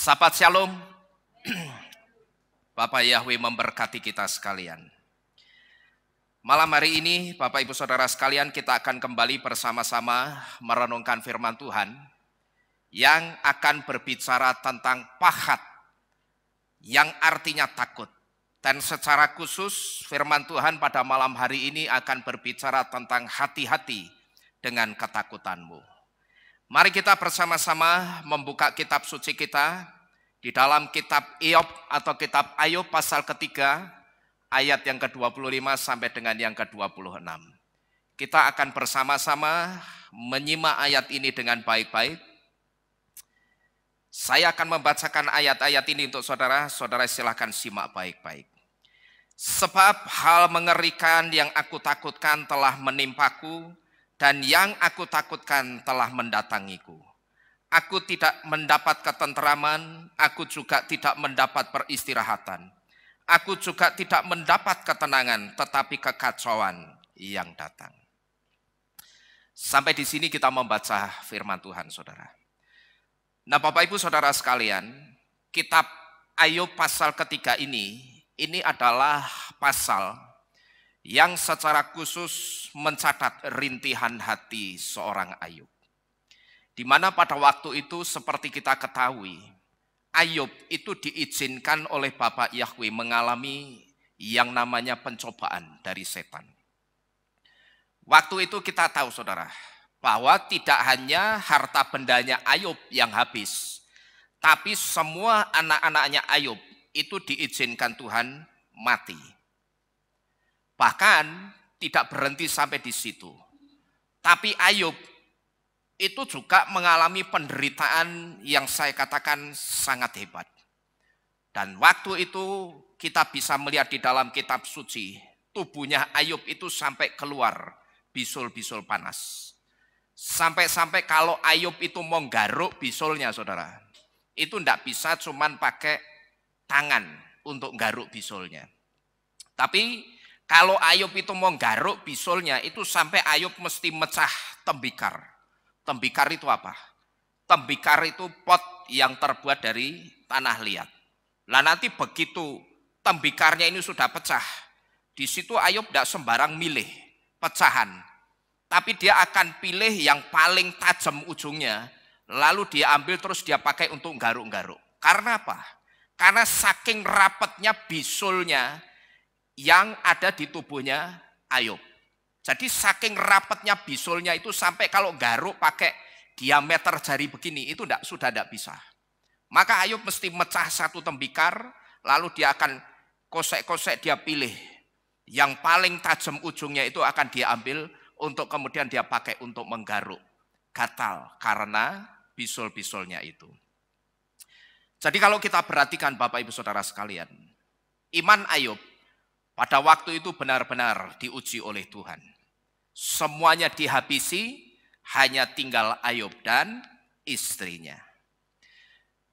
Sahabat Shalom, Bapak Yahweh memberkati kita sekalian. Malam hari ini, Bapak Ibu Saudara sekalian, kita akan kembali bersama-sama merenungkan firman Tuhan yang akan berbicara tentang pahat, yang artinya takut. Dan secara khusus firman Tuhan pada malam hari ini akan berbicara tentang hati-hati dengan ketakutanmu. Mari kita bersama-sama membuka kitab suci kita di dalam kitab Iyob atau kitab Ayub pasal ketiga ayat yang ke-25 sampai dengan yang ke-26. Kita akan bersama-sama menyimak ayat ini dengan baik-baik. Saya akan membacakan ayat-ayat ini untuk saudara silahkan simak baik-baik. Sebab hal mengerikan yang aku takutkan telah menimpaku, dan yang aku takutkan telah mendatangiku. Aku tidak mendapat ketenteraman, aku juga tidak mendapat peristirahatan. Aku juga tidak mendapat ketenangan, tetapi kekacauan yang datang. Sampai di sini kita membaca firman Tuhan, saudara. Nah, Bapak Ibu Saudara sekalian, kitab Ayub pasal ketiga ini adalah pasal yang secara khusus mencatat rintihan hati seorang Ayub. Di mana pada waktu itu seperti kita ketahui, Ayub itu diizinkan oleh Bapak Yahweh mengalami yang namanya pencobaan dari setan. Waktu itu kita tahu saudara, bahwa tidak hanya harta bendanya Ayub yang habis, tapi semua anak-anaknya Ayub itu diizinkan Tuhan mati. Bahkan tidak berhenti sampai di situ. Tapi Ayub itu juga mengalami penderitaan yang saya katakan sangat hebat. Dan waktu itu kita bisa melihat di dalam kitab suci, tubuhnya Ayub itu sampai keluar bisul-bisul panas. Sampai-sampai kalau Ayub itu mau garuk bisulnya saudara, itu tidak bisa cuman pakai tangan untuk garuk bisulnya. Tapi kalau Ayub itu mau garuk bisulnya, itu sampai Ayub mesti mecah tembikar. Tembikar itu apa? Tembikar itu pot yang terbuat dari tanah liat. Lah nanti begitu tembikarnya ini sudah pecah, di situ Ayub tidak sembarang milih pecahan. Tapi dia akan pilih yang paling tajam ujungnya, lalu dia ambil terus dia pakai untuk garuk-garuk. Karena apa? Karena saking rapatnya bisulnya yang ada di tubuhnya Ayub. Jadi saking rapatnya bisulnya itu sampai kalau garuk pakai diameter jari begini itu sudah tidak bisa. Maka Ayub mesti mecah satu tembikar, lalu dia akan kosek-kosek, dia pilih yang paling tajam ujungnya itu akan dia ambil untuk kemudian dia pakai untuk menggaruk. Gatal karena bisul-bisulnya itu. Jadi kalau kita perhatikan Bapak Ibu Saudara sekalian, iman Ayub pada waktu itu benar-benar diuji oleh Tuhan. Semuanya dihabisi, hanya tinggal Ayub dan istrinya.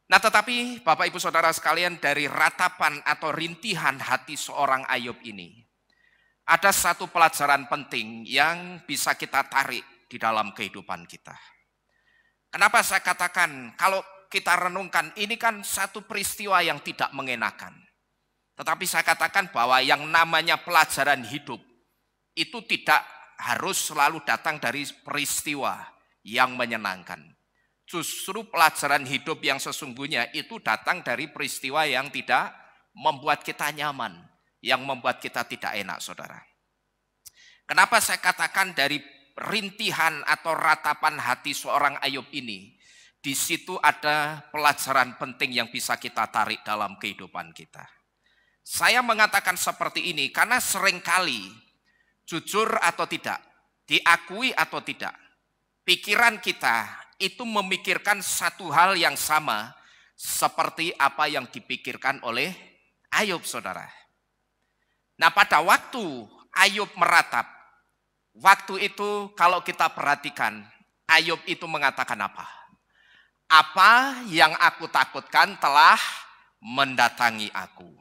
Nah tetapi Bapak Ibu Saudara sekalian, dari ratapan atau rintihan hati seorang Ayub ini, ada satu pelajaran penting yang bisa kita tarik di dalam kehidupan kita. Kenapa saya katakan, kalau kita renungkan, ini kan satu peristiwa yang tidak mengenakan. Tetapi saya katakan bahwa yang namanya pelajaran hidup itu tidak harus selalu datang dari peristiwa yang menyenangkan. Justru pelajaran hidup yang sesungguhnya itu datang dari peristiwa yang tidak membuat kita nyaman, yang membuat kita tidak enak, saudara. Kenapa saya katakan dari rintihan atau ratapan hati seorang Ayub ini, di situ ada pelajaran penting yang bisa kita tarik dalam kehidupan kita. Saya mengatakan seperti ini karena seringkali, jujur atau tidak, diakui atau tidak, pikiran kita itu memikirkan satu hal yang sama seperti apa yang dipikirkan oleh Ayub, saudara. Nah pada waktu Ayub meratap, waktu itu kalau kita perhatikan, Ayub itu mengatakan apa? Apa yang aku takutkan telah mendatangi aku.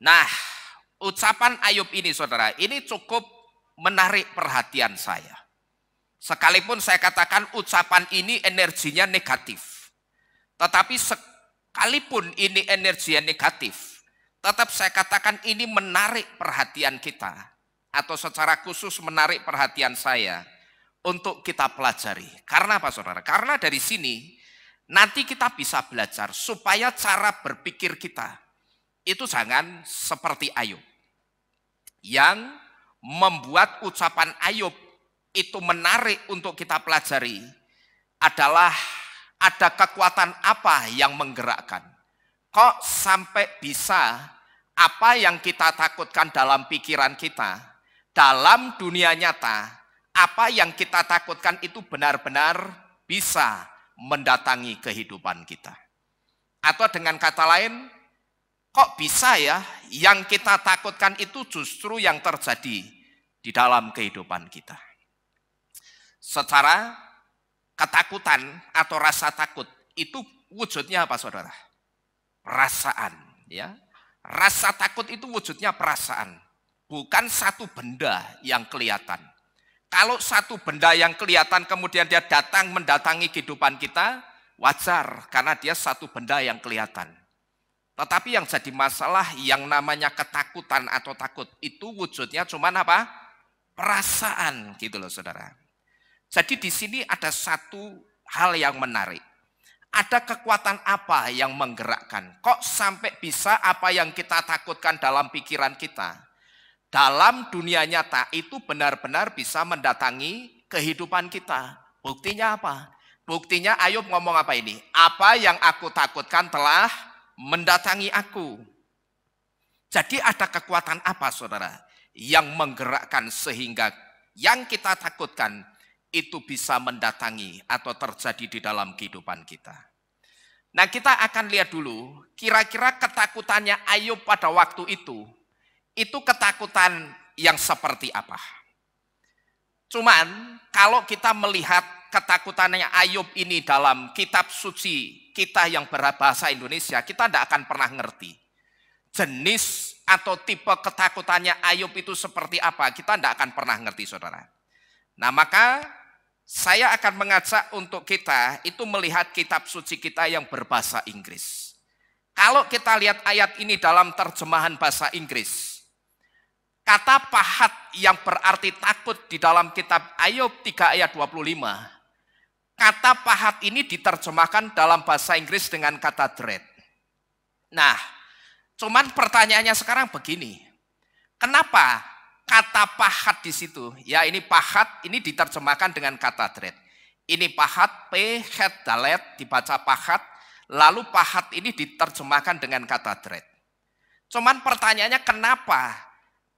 Nah, ucapan Ayub ini saudara, ini cukup menarik perhatian saya. Sekalipun saya katakan ucapan ini energinya negatif. Tetapi sekalipun ini energi yang negatif, tetap saya katakan ini menarik perhatian kita, atau secara khusus menarik perhatian saya untuk kita pelajari. Karena apa saudara? Karena dari sini nanti kita bisa belajar supaya cara berpikir kita itu jangan seperti Ayub, yang membuat ucapan Ayub itu menarik untuk kita pelajari adalah ada kekuatan apa yang menggerakkan. Kok sampai bisa apa yang kita takutkan dalam pikiran kita, dalam dunia nyata, apa yang kita takutkan itu benar-benar bisa mendatangi kehidupan kita. Atau dengan kata lain, kok bisa ya yang kita takutkan itu justru yang terjadi di dalam kehidupan kita. Secara ketakutan atau rasa takut itu wujudnya apa saudara? Perasaan, ya. Rasa takut itu wujudnya perasaan, bukan satu benda yang kelihatan. Kalau satu benda yang kelihatan kemudian dia datang mendatangi kehidupan kita, wajar karena dia satu benda yang kelihatan. Tetapi yang jadi masalah yang namanya ketakutan atau takut itu wujudnya cuman apa? Perasaan gitu loh saudara. Jadi di sini ada satu hal yang menarik. Ada kekuatan apa yang menggerakkan? Kok sampai bisa apa yang kita takutkan dalam pikiran kita, dalam dunia nyata itu benar-benar bisa mendatangi kehidupan kita? Buktinya apa? Buktinya Ayub ngomong apa ini? Apa yang aku takutkan telah mendatangi aku. Jadi ada kekuatan apa saudara yang menggerakkan sehingga yang kita takutkan itu bisa mendatangi atau terjadi di dalam kehidupan kita. Nah kita akan lihat dulu kira-kira ketakutannya Ayub pada waktu itu ketakutan yang seperti apa. Cuman kalau kita melihat ketakutannya Ayub ini dalam kitab suci kita yang berbahasa Indonesia, kita tidak akan pernah ngerti. Jenis atau tipe ketakutannya Ayub itu seperti apa, kita tidak akan pernah ngerti saudara. Nah maka saya akan mengajak untuk kita itu melihat kitab suci kita yang berbahasa Inggris. Kalau kita lihat ayat ini dalam terjemahan bahasa Inggris, kata pahat yang berarti takut di dalam kitab Ayub 3 ayat 25, kata pahat ini diterjemahkan dalam bahasa Inggris dengan kata dread. Nah, cuman pertanyaannya sekarang begini, kenapa kata pahat di situ? Ya ini pahat ini diterjemahkan dengan kata dread. Ini pahat, p, het, dalet, dibaca pahat, lalu pahat ini diterjemahkan dengan kata dread. Cuman pertanyaannya kenapa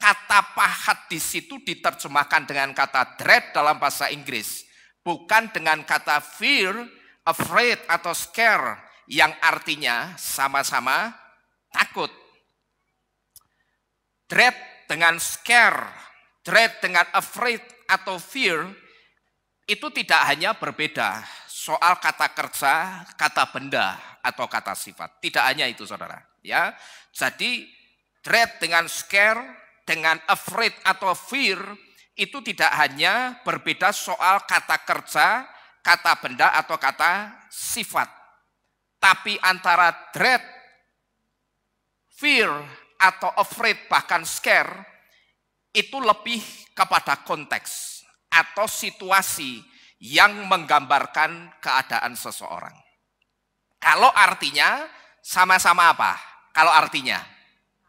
kata pahat di situ diterjemahkan dengan kata dread dalam bahasa Inggris, bukan dengan kata fear, afraid, atau scare yang artinya sama-sama takut. Dread dengan scare, dread dengan afraid atau fear, itu tidak hanya berbeda soal kata kerja, kata benda, atau kata sifat. Tidak hanya itu saudara. Ya, jadi dread dengan scare, dengan afraid atau fear, itu tidak hanya berbeda soal kata kerja, kata benda, atau kata sifat. Tapi antara dread, fear, atau afraid, bahkan scare, itu lebih kepada konteks atau situasi yang menggambarkan keadaan seseorang. Kalau artinya sama-sama apa? Kalau artinya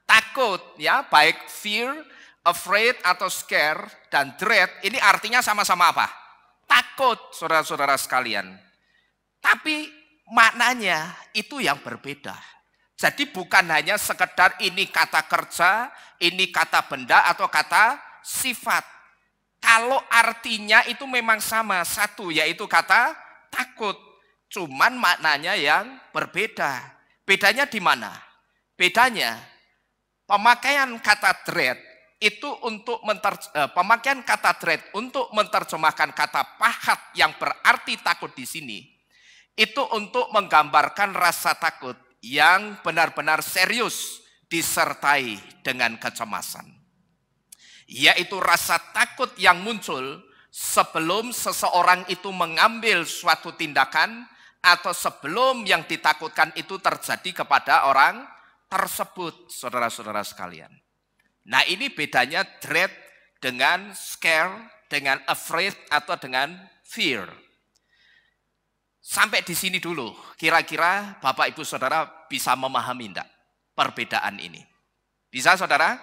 takut, ya, baik fear, afraid, atau scare, dan dread, ini artinya sama-sama apa? Takut, saudara-saudara sekalian. Tapi maknanya itu yang berbeda. Jadi bukan hanya sekedar ini kata kerja, ini kata benda, atau kata sifat. Kalau artinya itu memang sama, satu, yaitu kata takut. Cuman maknanya yang berbeda. Bedanya di mana? Bedanya, pemakaian kata dread itu untuk pemakaian kata dread untuk menerjemahkan kata pahat yang berarti takut di sini, itu untuk menggambarkan rasa takut yang benar-benar serius disertai dengan kecemasan. Yaitu rasa takut yang muncul sebelum seseorang itu mengambil suatu tindakan atau sebelum yang ditakutkan itu terjadi kepada orang tersebut, saudara-saudara sekalian. Nah, ini bedanya dread dengan scare, dengan afraid atau dengan fear. Sampai di sini dulu, kira-kira Bapak Ibu Saudara bisa memahami enggak perbedaan ini? Bisa saudara?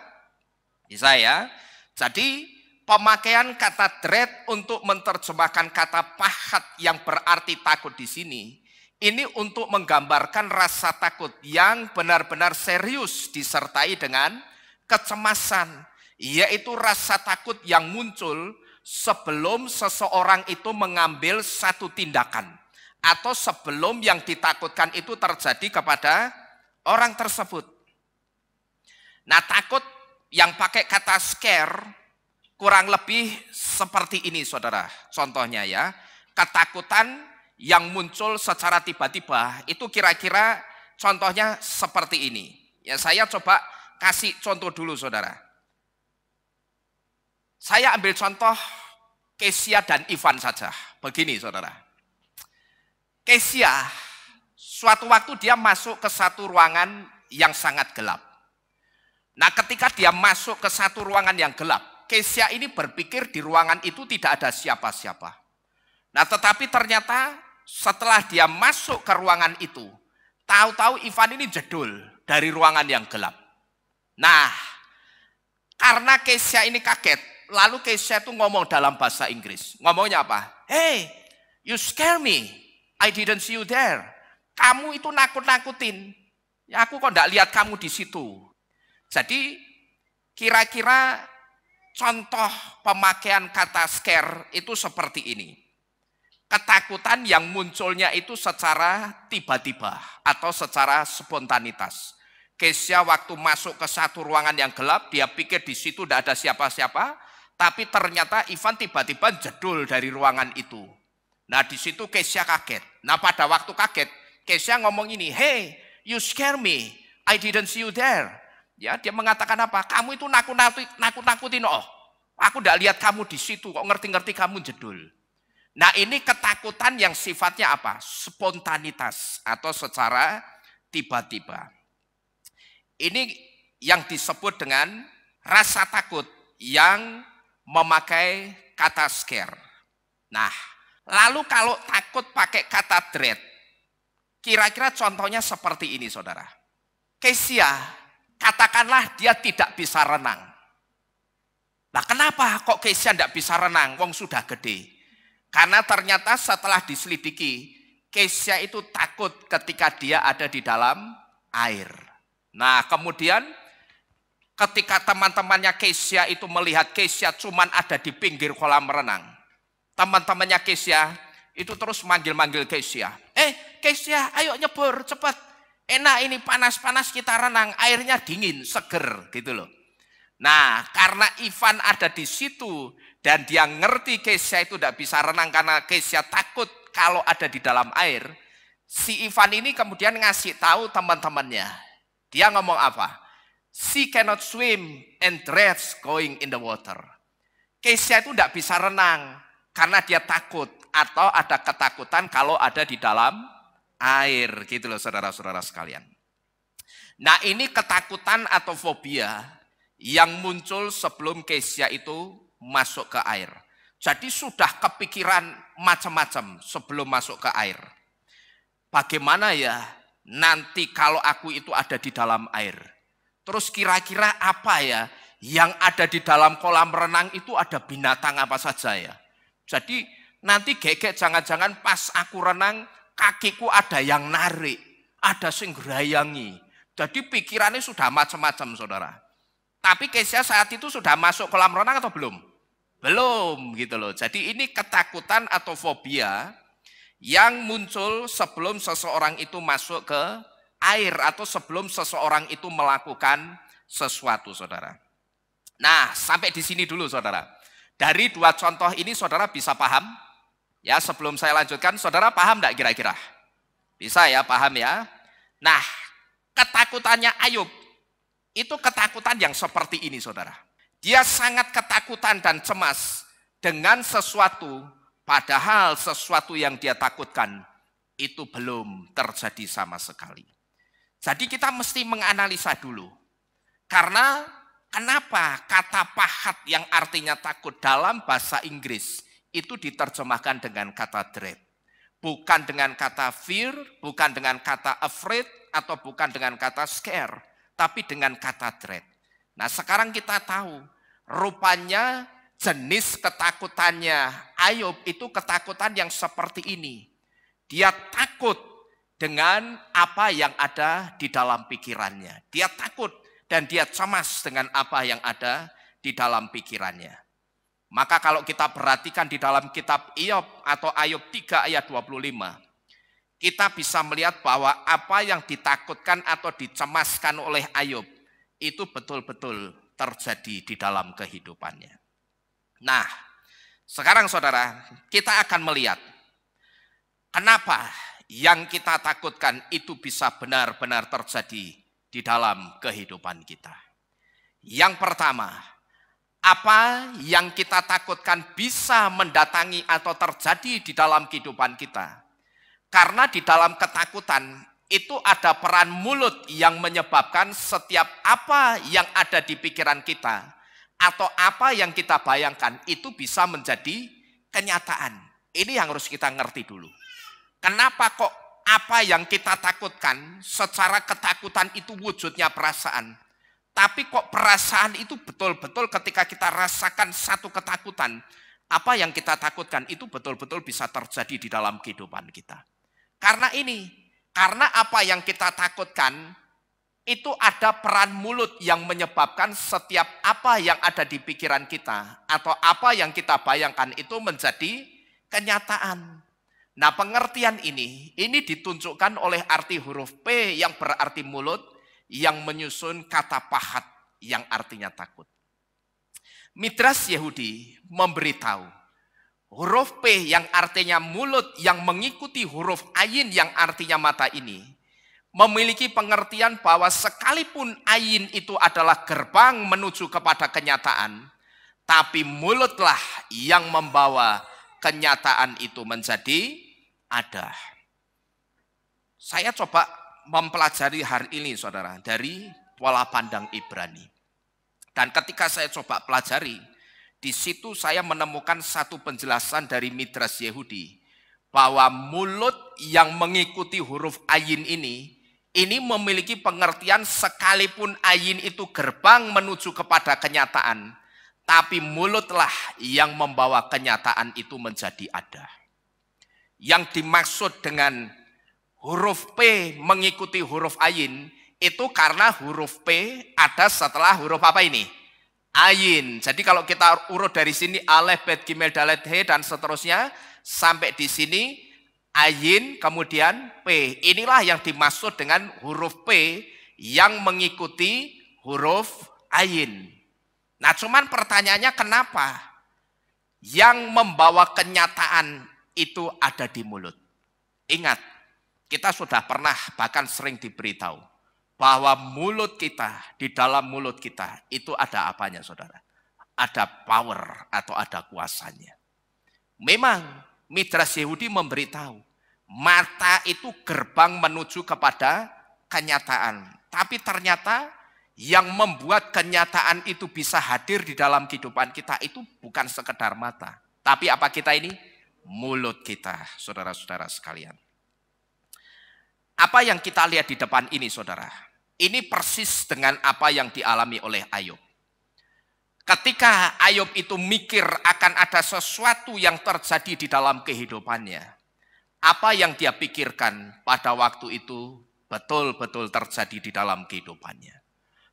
Bisa ya. Jadi pemakaian kata dread untuk menerjemahkan kata pahat yang berarti takut di sini, ini untuk menggambarkan rasa takut yang benar-benar serius disertai dengan kecemasan, yaitu rasa takut yang muncul sebelum seseorang itu mengambil satu tindakan atau sebelum yang ditakutkan itu terjadi kepada orang tersebut. Nah, takut yang pakai kata scare kurang lebih seperti ini, saudara. Contohnya ya, ketakutan yang muncul secara tiba-tiba itu kira-kira contohnya seperti ini. Ya, saya coba kasih contoh dulu, saudara. Saya ambil contoh Kesia dan Ivan saja. Begini, saudara. Kesia, suatu waktu dia masuk ke satu ruangan yang sangat gelap. Nah, ketika dia masuk ke satu ruangan yang gelap, Kesia ini berpikir di ruangan itu tidak ada siapa-siapa. Nah, tetapi ternyata setelah dia masuk ke ruangan itu, tahu-tahu Ivan ini jedul dari ruangan yang gelap. Nah, karena Kesia ini kaget, lalu Kesia itu ngomong dalam bahasa Inggris. Ngomongnya apa? Hey, you scare me. I didn't see you there. Kamu itu nakut-nakutin. Ya, aku kok enggak lihat kamu di situ. Jadi kira-kira contoh pemakaian kata scare itu seperti ini. Ketakutan yang munculnya itu secara tiba-tiba atau secara spontanitas. Kesia waktu masuk ke satu ruangan yang gelap, dia pikir di situ tidak ada siapa-siapa, tapi ternyata Ivan tiba-tiba jedul dari ruangan itu. Nah, di situ Kesia kaget. Nah, pada waktu kaget, Kesia ngomong ini, hey, you scare me, I didn't see you there. Ya, dia mengatakan apa? Kamu itu nakut-nakutin, oh, aku tidak lihat kamu di situ, kok ngerti-ngerti kamu jedul. Nah, ini ketakutan yang sifatnya apa? Spontanitas atau secara tiba-tiba. Ini yang disebut dengan rasa takut yang memakai kata scare. Nah, lalu kalau takut pakai kata dread, kira-kira contohnya seperti ini, saudara. Kesia, katakanlah dia tidak bisa renang. Nah, kenapa kok Kesia tidak bisa renang? Wong sudah gede. Karena ternyata setelah diselidiki, Kesia itu takut ketika dia ada di dalam air. Nah, kemudian ketika teman-temannya Kesia itu melihat Kesia cuman ada di pinggir kolam renang, teman-temannya Kesia itu terus manggil-manggil Kesia. Kesia, ayo nyebur, cepat. Enak ini panas-panas kita renang, airnya dingin, seger gitu loh. Nah, karena Ivan ada di situ dan dia ngerti Kesia itu tidak bisa renang karena Kesia takut kalau ada di dalam air, si Ivan ini kemudian ngasih tahu teman-temannya. Dia ngomong apa? She cannot swim and dreads going in the water. Kesia itu tidak bisa renang karena dia takut atau ada ketakutan kalau ada di dalam air, gitu loh saudara-saudara sekalian. Nah, ini ketakutan atau fobia yang muncul sebelum Kesia itu masuk ke air. Jadi sudah kepikiran macam-macam sebelum masuk ke air. Bagaimana ya nanti kalau aku itu ada di dalam air? Terus kira-kira apa ya yang ada di dalam kolam renang itu, ada binatang apa saja ya? Jadi nanti gegek jangan-jangan pas aku renang kakiku ada yang narik, ada sing ngerayangi. Jadi pikirannya sudah macam-macam, saudara. Tapi Kesia saat itu sudah masuk kolam renang atau belum? Belum, gitu loh. Jadi ini ketakutan atau fobia yang muncul sebelum seseorang itu masuk ke air atau sebelum seseorang itu melakukan sesuatu, saudara. Nah, sampai di sini dulu, saudara. Dari dua contoh ini, saudara bisa paham? Ya, sebelum saya lanjutkan, saudara paham enggak kira-kira? Bisa ya, paham ya? Nah, ketakutannya Ayub, itu ketakutan yang seperti ini, saudara. Dia sangat ketakutan dan cemas dengan sesuatu, padahal sesuatu yang dia takutkan itu belum terjadi sama sekali. Jadi kita mesti menganalisa dulu. Karena kenapa kata pahat yang artinya takut dalam bahasa Inggris itu diterjemahkan dengan kata dread. Bukan dengan kata fear, bukan dengan kata afraid, atau bukan dengan kata scare, tapi dengan kata dread. Nah sekarang kita tahu, rupanya jenis ketakutannya Ayub itu ketakutan yang seperti ini. Dia takut dengan apa yang ada di dalam pikirannya. Dia takut dan dia cemas dengan apa yang ada di dalam pikirannya. Maka kalau kita perhatikan di dalam kitab Ayub atau Ayub 3 ayat 25, kita bisa melihat bahwa apa yang ditakutkan atau dicemaskan oleh Ayub itu betul-betul terjadi di dalam kehidupannya. Nah, sekarang saudara, kita akan melihat kenapa yang kita takutkan itu bisa benar-benar terjadi di dalam kehidupan kita. Yang pertama, apa yang kita takutkan bisa mendatangi atau terjadi di dalam kehidupan kita. Karena di dalam ketakutan itu ada peran mulut yang menyebabkan setiap apa yang ada di pikiran kita atau apa yang kita bayangkan itu bisa menjadi kenyataan. Ini yang harus kita ngerti dulu. Kenapa kok apa yang kita takutkan secara ketakutan itu wujudnya perasaan. Tapi kok perasaan itu betul-betul ketika kita rasakan satu ketakutan, apa yang kita takutkan itu betul-betul bisa terjadi di dalam kehidupan kita. Karena apa yang kita takutkan, itu ada peran mulut yang menyebabkan setiap apa yang ada di pikiran kita, atau apa yang kita bayangkan itu menjadi kenyataan. Nah pengertian ini ditunjukkan oleh arti huruf P yang berarti mulut, yang menyusun kata pahat yang artinya takut. Midrash Yehudi memberitahu huruf P yang artinya mulut yang mengikuti huruf ayin yang artinya mata ini memiliki pengertian bahwa sekalipun ayin itu adalah gerbang menuju kepada kenyataan, tapi mulutlah yang membawa kenyataan itu menjadi ada. Saya coba mempelajari hari ini saudara dari pola pandang Ibrani. Dan ketika saya coba pelajari, di situ saya menemukan satu penjelasan dari Midrash Yehudi bahwa mulut yang mengikuti huruf ayin ini memiliki pengertian sekalipun ayin itu gerbang menuju kepada kenyataan, tapi mulutlah yang membawa kenyataan itu menjadi ada. Yang dimaksud dengan huruf P mengikuti huruf ayin itu karena huruf P ada setelah huruf apa ini? Ayin. Jadi kalau kita urut dari sini alef, bet, gimel, dalet, he dan seterusnya sampai di sini ayin kemudian P. Inilah yang dimaksud dengan huruf P yang mengikuti huruf ayin. Nah cuman pertanyaannya kenapa yang membawa kenyataan itu ada di mulut? Ingat, kita sudah pernah bahkan sering diberitahu bahwa mulut kita, di dalam mulut kita itu ada apanya saudara? Ada power atau ada kuasanya. Memang Midrash Yehudi memberitahu mata itu gerbang menuju kepada kenyataan. Tapi ternyata yang membuat kenyataan itu bisa hadir di dalam kehidupan kita itu bukan sekedar mata. Tapi apa kita ini? Mulut kita, saudara-saudara sekalian. Apa yang kita lihat di depan ini saudara, ini persis dengan apa yang dialami oleh Ayub. Ketika Ayub itu mikir akan ada sesuatu yang terjadi di dalam kehidupannya, apa yang dia pikirkan pada waktu itu betul-betul terjadi di dalam kehidupannya.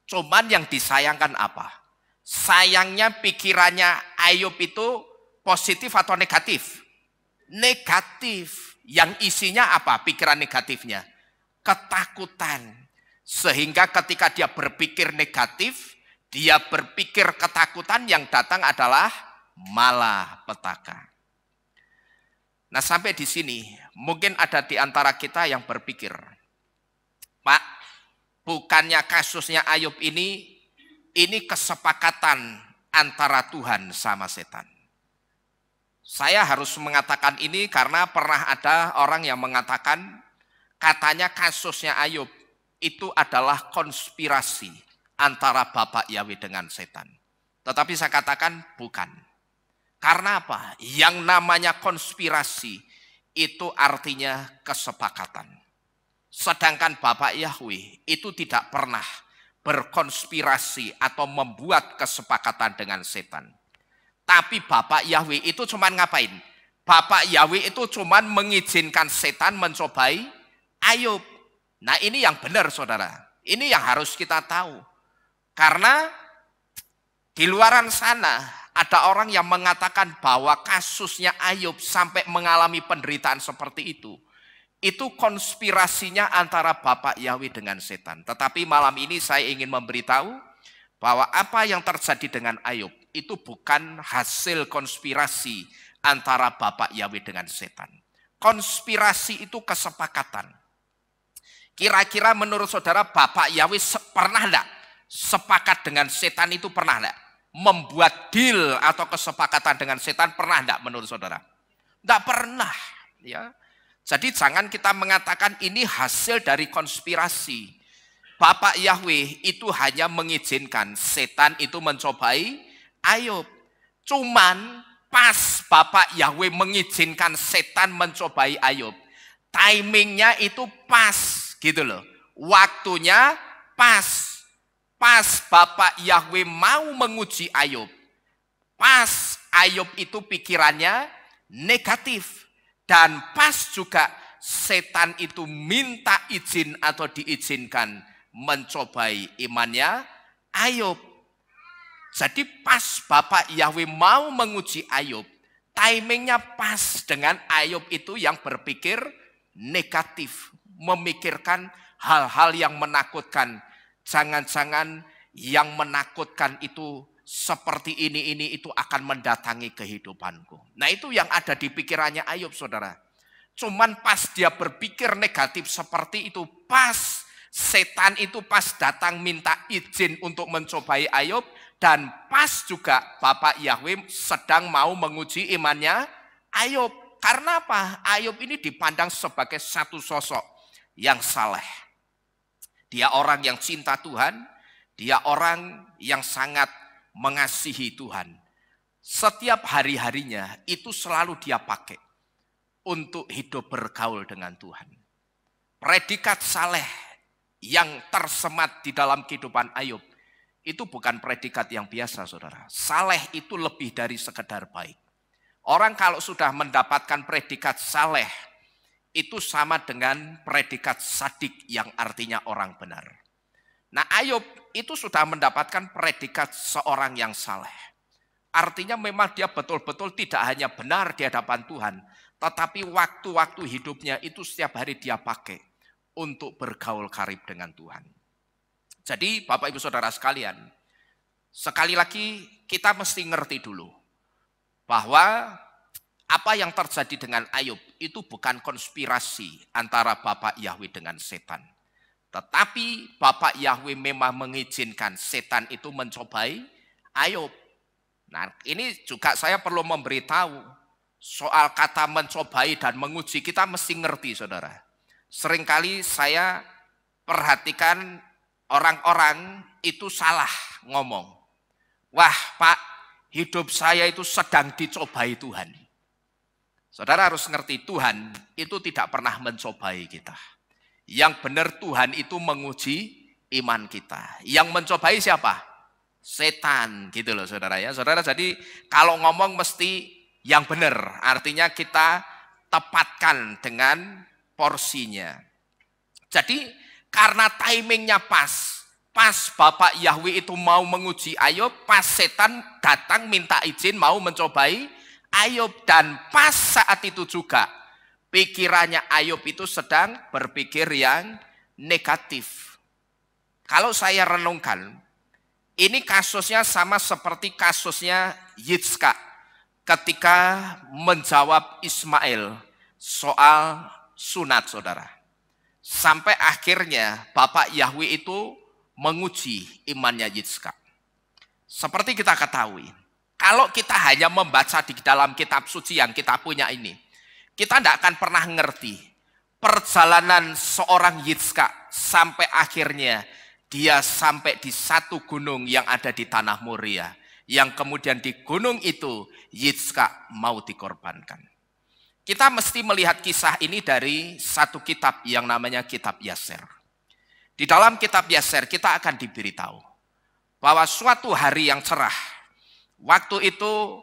Cuman yang disayangkan apa? Sayangnya pikirannya Ayub itu positif atau negatif? Negatif. Yang isinya apa pikiran negatifnya? Ketakutan. Sehingga ketika dia berpikir negatif, dia berpikir ketakutan, yang datang adalah malapetaka. Nah sampai di sini mungkin ada di antara kita yang berpikir, Pak, bukannya kasusnya Ayub ini kesepakatan antara Tuhan sama setan. Saya harus mengatakan ini karena pernah ada orang yang mengatakan katanya kasusnya Ayub itu adalah konspirasi antara Bapak Yahweh dengan setan. Tetapi saya katakan bukan. Karena apa? Yang namanya konspirasi itu artinya kesepakatan. Sedangkan Bapak Yahweh itu tidak pernah berkonspirasi atau membuat kesepakatan dengan setan. Tapi Bapak Yahweh itu cuman ngapain? Bapak Yahweh itu cuman mengizinkan setan mencobai Ayub. Nah ini yang benar saudara. Ini yang harus kita tahu. Karena di luaran sana ada orang yang mengatakan bahwa kasusnya Ayub sampai mengalami penderitaan seperti itu. Itu konspirasinya antara Bapak Yahweh dengan setan. Tetapi malam ini saya ingin memberitahu bahwa apa yang terjadi dengan Ayub itu bukan hasil konspirasi antara Bapak Yahweh dengan setan. Konspirasi itu kesepakatan. Kira-kira menurut saudara Bapak Yahweh pernah enggak sepakat dengan setan itu, pernah enggak? Membuat deal atau kesepakatan dengan setan pernah enggak menurut saudara? Enggak pernah, ya. Jadi jangan kita mengatakan ini hasil dari konspirasi. Bapak Yahweh itu hanya mengizinkan setan itu mencobai Ayub. Cuman pas Bapak Yahweh mengizinkan setan mencobai Ayub, timingnya itu pas gitu loh. Waktunya pas. Pas Bapak Yahweh mau menguji Ayub. Pas Ayub itu pikirannya negatif. Dan pas juga setan itu minta izin atau diizinkan mencobai imannya Ayub. Jadi pas Bapak Yahweh mau menguji Ayub, timingnya pas dengan Ayub itu yang berpikir negatif, memikirkan hal-hal yang menakutkan. Jangan-jangan yang menakutkan itu seperti ini itu akan mendatangi kehidupanku. Nah itu yang ada di pikirannya Ayub saudara. Cuman pas dia berpikir negatif seperti itu, pas setan itu pas datang minta izin untuk mencobai Ayub, dan pas juga Bapak Yahweh sedang mau menguji imannya Ayub. Karena apa? Ayub ini dipandang sebagai satu sosok yang saleh. Dia orang yang cinta Tuhan, dia orang yang sangat mengasihi Tuhan. Setiap hari-harinya itu selalu dia pakai untuk hidup bergaul dengan Tuhan. Predikat saleh yang tersemat di dalam kehidupan Ayub itu bukan predikat yang biasa saudara. Saleh itu lebih dari sekedar baik. Orang kalau sudah mendapatkan predikat saleh itu sama dengan predikat sadik yang artinya orang benar. Nah Ayub itu sudah mendapatkan predikat seorang yang saleh. Artinya memang dia betul-betul tidak hanya benar di hadapan Tuhan, tetapi waktu-waktu hidupnya itu setiap hari dia pakai untuk bergaul karib dengan Tuhan. Jadi Bapak Ibu Saudara sekalian, sekali lagi kita mesti ngerti dulu bahwa apa yang terjadi dengan Ayub itu bukan konspirasi antara Bapak Yahweh dengan setan. Tetapi Bapak Yahweh memang mengizinkan setan itu mencobai Ayub. Nah ini juga saya perlu memberitahu soal kata mencobai dan menguji, kita mesti ngerti saudara. Seringkali saya perhatikan orang-orang itu salah ngomong. Wah Pak, hidup saya itu sedang dicobai Tuhan. Saudara harus ngerti Tuhan itu tidak pernah mencobai kita. Yang benar Tuhan itu menguji iman kita. Yang mencobai siapa? Setan gitu loh saudara ya. Saudara jadi kalau ngomong mesti yang benar. Artinya kita tepatkan dengan porsinya. Jadi karena timingnya pas. Pas Bapak Yahweh itu mau menguji Ayub, pas setan datang minta izin mau mencobai Ayub. Dan pas saat itu juga pikirannya Ayub itu sedang berpikir yang negatif. Kalau saya renungkan, ini kasusnya sama seperti kasusnya Yitzhak ketika menjawab Ismail soal sunat saudara. Sampai akhirnya Bapak Yahweh itu menguji imannya Yitzhak. Seperti kita ketahui, Kalau kita hanya membaca di dalam kitab suci yang kita punya ini, kita tidak akan pernah ngerti perjalanan seorang Yitzhak sampai akhirnya dia sampai di satu gunung yang ada di tanah Moria. Yang kemudian di gunung itu Yitzhak mau dikorbankan. Kita mesti melihat kisah ini dari satu kitab yang namanya kitab Yaser. Di dalam kitab Yaser kita akan diberitahu bahwa suatu hari yang cerah, waktu itu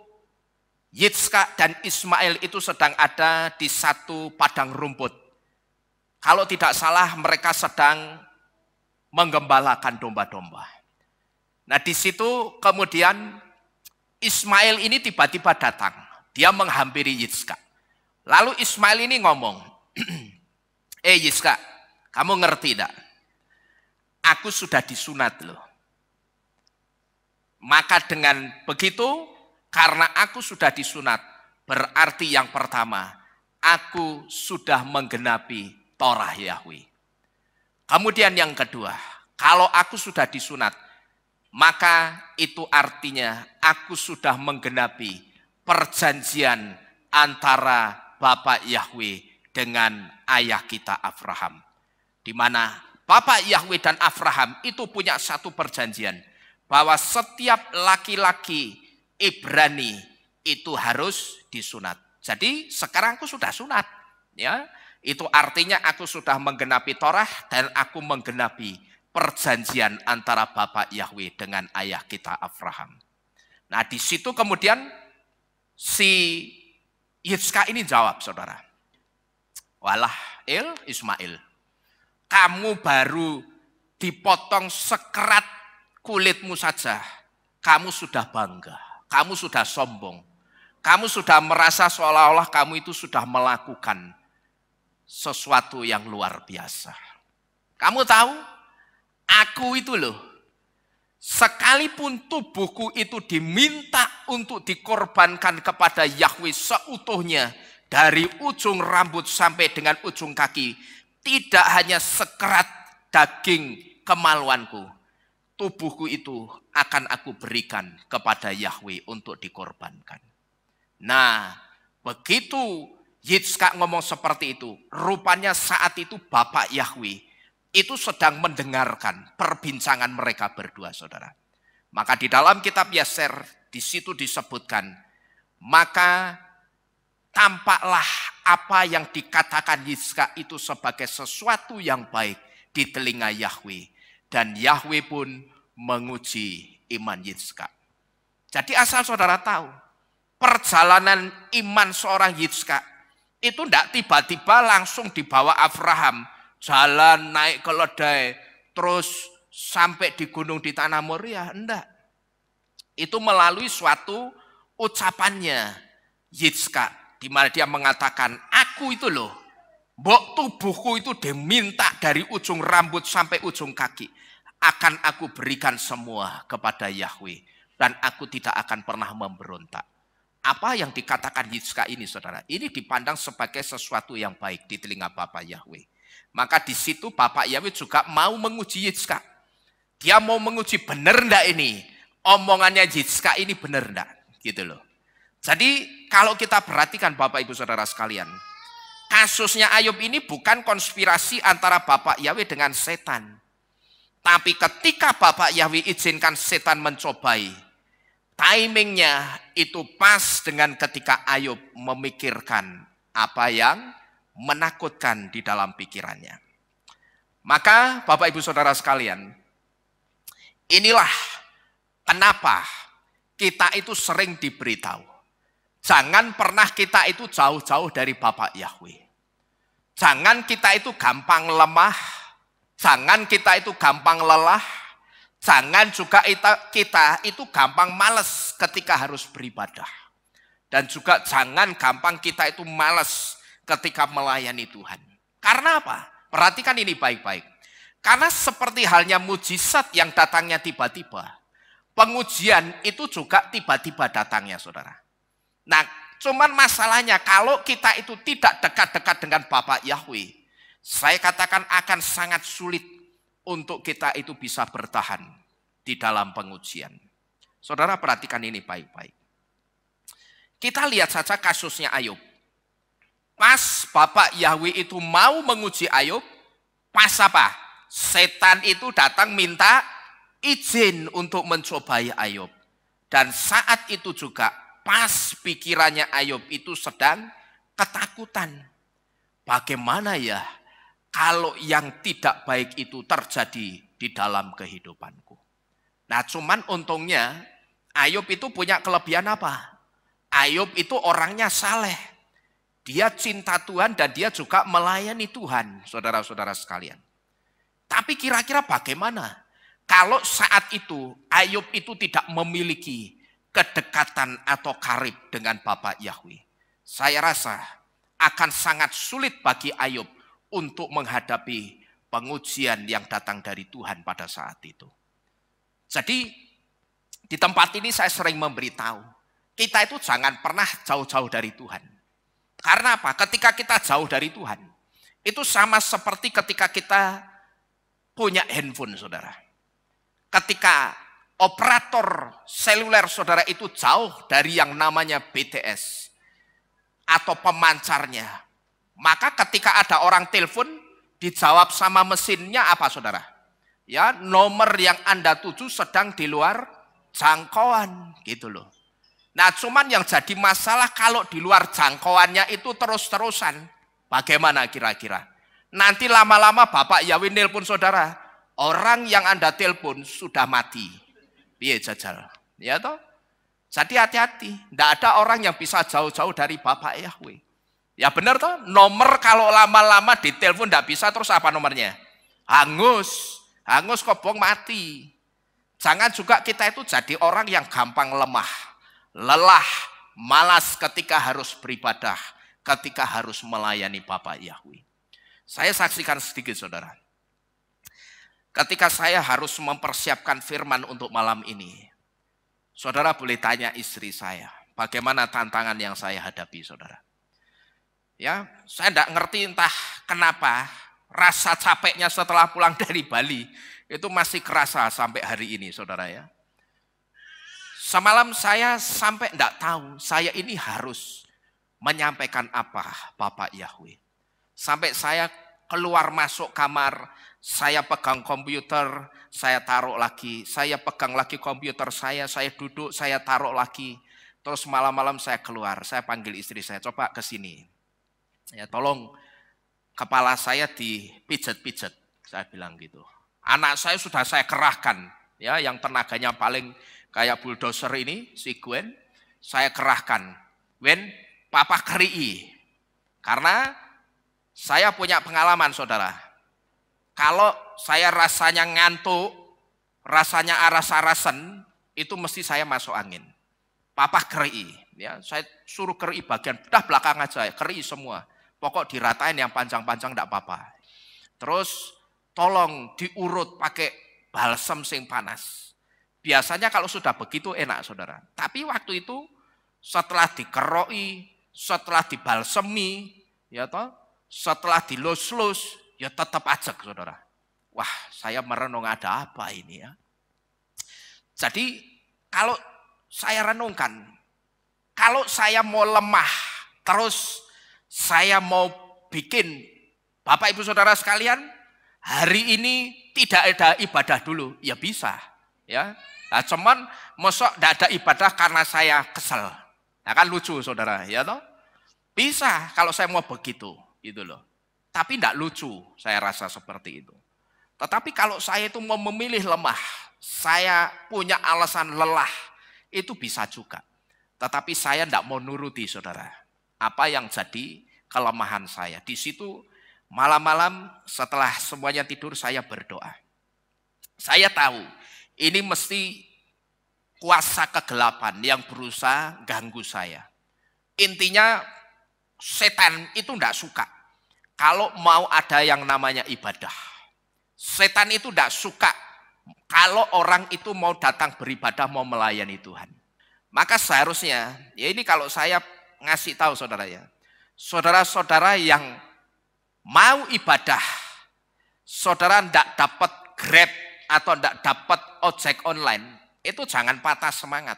Yitzhak dan Ismail itu sedang ada di satu padang rumput. Kalau tidak salah mereka sedang menggembalakan domba-domba. Nah di situ kemudian Ismail ini tiba-tiba datang. Dia menghampiri Yitzhak. Lalu Ismail ini ngomong, Yitzhak, kamu ngerti tidak? Aku sudah disunat loh. Maka dengan begitu, karena aku sudah disunat, berarti yang pertama, aku sudah menggenapi Torah Yahweh. Kemudian yang kedua, kalau aku sudah disunat, maka itu artinya aku sudah menggenapi perjanjian antara Bapak Yahweh dengan ayah kita Abraham. Di mana Bapak Yahweh dan Abraham itu punya satu perjanjian, bahwa setiap laki-laki Ibrani itu harus disunat. Jadi sekarang aku sudah sunat, ya. Itu artinya aku sudah menggenapi Torah dan aku menggenapi perjanjian antara Bapak Yahweh dengan ayah kita Abraham. Nah, di situ kemudian si Yitzhak ini jawab, saudara. Walah, Ismail, kamu baru dipotong sekerat kulitmu saja, kamu sudah bangga, kamu sudah sombong, kamu sudah merasa seolah-olah kamu itu sudah melakukan sesuatu yang luar biasa. Kamu tahu, aku itu loh, sekalipun tubuhku itu diminta untuk dikorbankan kepada Yahweh seutuhnya, dari ujung rambut sampai dengan ujung kaki, tidak hanya sekerat daging kemaluanku, tubuhku itu akan aku berikan kepada Yahweh untuk dikorbankan. Nah, begitu Yitzhak ngomong seperti itu, rupanya saat itu Bapak Yahweh itu sedang mendengarkan perbincangan mereka berdua, saudara. Maka di dalam kitab Yaser, di situ disebutkan, maka tampaklah apa yang dikatakan Yitzhak itu sebagai sesuatu yang baik di telinga Yahweh. Dan Yahweh pun menguji iman Yitzhak. Jadi asal saudara tahu, perjalanan iman seorang Yitzhak itu tidak tiba-tiba langsung dibawa Abraham, jalan naik keledai, terus sampai di gunung di tanah Moria. Enggak. Itu melalui suatu ucapannya Yitzhak, di mana dia mengatakan, aku itu loh, mbok tubuhku itu diminta dari ujung rambut sampai ujung kaki, akan aku berikan semua kepada Yahweh, dan aku tidak akan pernah memberontak. Apa yang dikatakan Yitzhak ini, saudara, ini dipandang sebagai sesuatu yang baik di telinga Bapak Yahweh. Maka di situ Bapak Yahweh juga mau menguji Yitzhak. Dia mau menguji benar enggak ini, omongannya Yitzhak ini benar enggak, gitu loh. Jadi kalau kita perhatikan Bapak Ibu Saudara sekalian, kasusnya Ayub ini bukan konspirasi antara Bapak Yahweh dengan setan. Tapi ketika Bapak Yahweh izinkan setan mencobai, timingnya itu pas dengan ketika Ayub memikirkan apa yang menakutkan di dalam pikirannya. Maka Bapak Ibu Saudara sekalian, inilah kenapa kita itu sering diberitahu, jangan pernah kita itu jauh-jauh dari Bapak Yahweh. Jangan kita itu gampang lemah, jangan kita itu gampang lelah, jangan juga kita itu gampang malas ketika harus beribadah. Dan juga jangan gampang kita itu malas ketika melayani Tuhan. Karena apa? Perhatikan ini baik-baik. Karena seperti halnya mujizat yang datangnya tiba-tiba, pengujian itu juga tiba-tiba datangnya, saudara. Nah, cuman masalahnya kalau kita itu tidak dekat-dekat dengan Bapak Yahweh, saya katakan akan sangat sulit untuk kita itu bisa bertahan di dalam pengujian. Saudara perhatikan ini baik-baik. Kita lihat saja kasusnya Ayub. Pas Bapak Yahweh itu mau menguji Ayub, pas apa? Setan itu datang minta izin untuk mencobai Ayub. Dan saat itu juga pas pikirannya Ayub itu sedang ketakutan. Bagaimana ya kalau yang tidak baik itu terjadi di dalam kehidupanku? Nah, cuman untungnya Ayub itu punya kelebihan apa? Ayub itu orangnya saleh. Dia cinta Tuhan dan dia juga melayani Tuhan, saudara-saudara sekalian. Tapi kira-kira bagaimana kalau saat itu Ayub itu tidak memiliki kedekatan atau karib dengan Bapak Yahweh? Saya rasa akan sangat sulit bagi Ayub untuk menghadapi pengujian yang datang dari Tuhan pada saat itu. Jadi di tempat ini saya sering memberitahu, kita itu jangan pernah jauh-jauh dari Tuhan. Karena apa? Ketika kita jauh dari Tuhan, itu sama seperti ketika kita punya handphone, saudara. Ketika operator seluler saudara itu jauh dari yang namanya BTS atau pemancarnya, maka ketika ada orang telepon, dijawab sama mesinnya apa, saudara? Ya, nomor yang Anda tuju sedang di luar jangkauan, gitu loh. Nah, cuman yang jadi masalah kalau di luar jangkauannya itu terus-terusan. Bagaimana kira-kira? Nanti lama-lama Bapak Yahweh nelpon saudara, orang yang Anda telepon sudah mati. Piye jajal? Ya toh? Jadi hati-hati. Tidak ada orang yang bisa jauh-jauh dari Bapak Yahweh. Ya benar toh? Nomor kalau lama-lama ditelepon tidak bisa, terus apa nomornya? Hangus. Hangus kobong mati. Jangan juga kita itu jadi orang yang gampang lemah. Lelah, malas ketika harus beribadah, ketika harus melayani Bapak Yahweh. Saya saksikan sedikit, saudara. Ketika saya harus mempersiapkan firman untuk malam ini, saudara boleh tanya istri saya, bagaimana tantangan yang saya hadapi, saudara. Ya, saya tidak ngerti entah kenapa rasa capeknya setelah pulang dari Bali itu masih kerasa sampai hari ini, saudara ya. Semalam saya sampai tidak tahu saya ini harus menyampaikan apa Bapak Yahweh. Sampai saya keluar masuk kamar, saya pegang komputer, saya taruh lagi. Saya pegang lagi komputer saya duduk, saya taruh lagi. Terus malam-malam saya keluar, saya panggil istri saya, coba ke sini. Ya, tolong kepala saya dipijet-pijet, saya bilang gitu. Anak saya sudah saya kerahkan, ya, yang tenaganya paling kayak bulldozer ini, si Gwen, saya kerahkan. Gwen, papa kerii. Karena saya punya pengalaman, saudara. Kalau saya rasanya ngantuk, rasanya aras-arasan, itu mesti saya masuk angin. Papa kerii. Ya, saya suruh kerii bagian bedah belakang aja, kerii semua. Pokok diratain yang panjang-panjang enggak apa-apa. Terus tolong diurut pakai balsem sing panas. Biasanya kalau sudah begitu enak, saudara. Tapi waktu itu setelah dikeroi, setelah dibalsemi, ya toh, setelah dilus-lus, ya tetap ajak, saudara. Wah, saya merenung ada apa ini ya. Jadi kalau saya renungkan, kalau saya mau lemah, terus saya mau bikin Bapak Ibu Saudara sekalian, hari ini tidak ada ibadah dulu, ya bisa, ya. Nah, cuman mosok tidak ada ibadah karena saya kesel. Nah, kan lucu, saudara, ya toh? Bisa kalau saya mau begitu, gitu loh. Tapi tidak lucu, saya rasa seperti itu. Tetapi kalau saya itu mau memilih lemah, saya punya alasan lelah, itu bisa juga. Tetapi saya tidak mau nuruti, saudara. Apa yang jadi kelemahan saya. Di situ malam-malam setelah semuanya tidur saya berdoa. Saya tahu ini mesti kuasa kegelapan yang berusaha ganggu saya. Intinya setan itu tidak suka kalau mau ada yang namanya ibadah. Setan itu tidak suka kalau orang itu mau datang beribadah, mau melayani Tuhan. Maka seharusnya, ya ini kalau saya ngasih tahu saudara ya, saudara-saudara yang mau ibadah, saudara tidak dapat Grab atau tidak dapat ojek online, itu jangan patah semangat.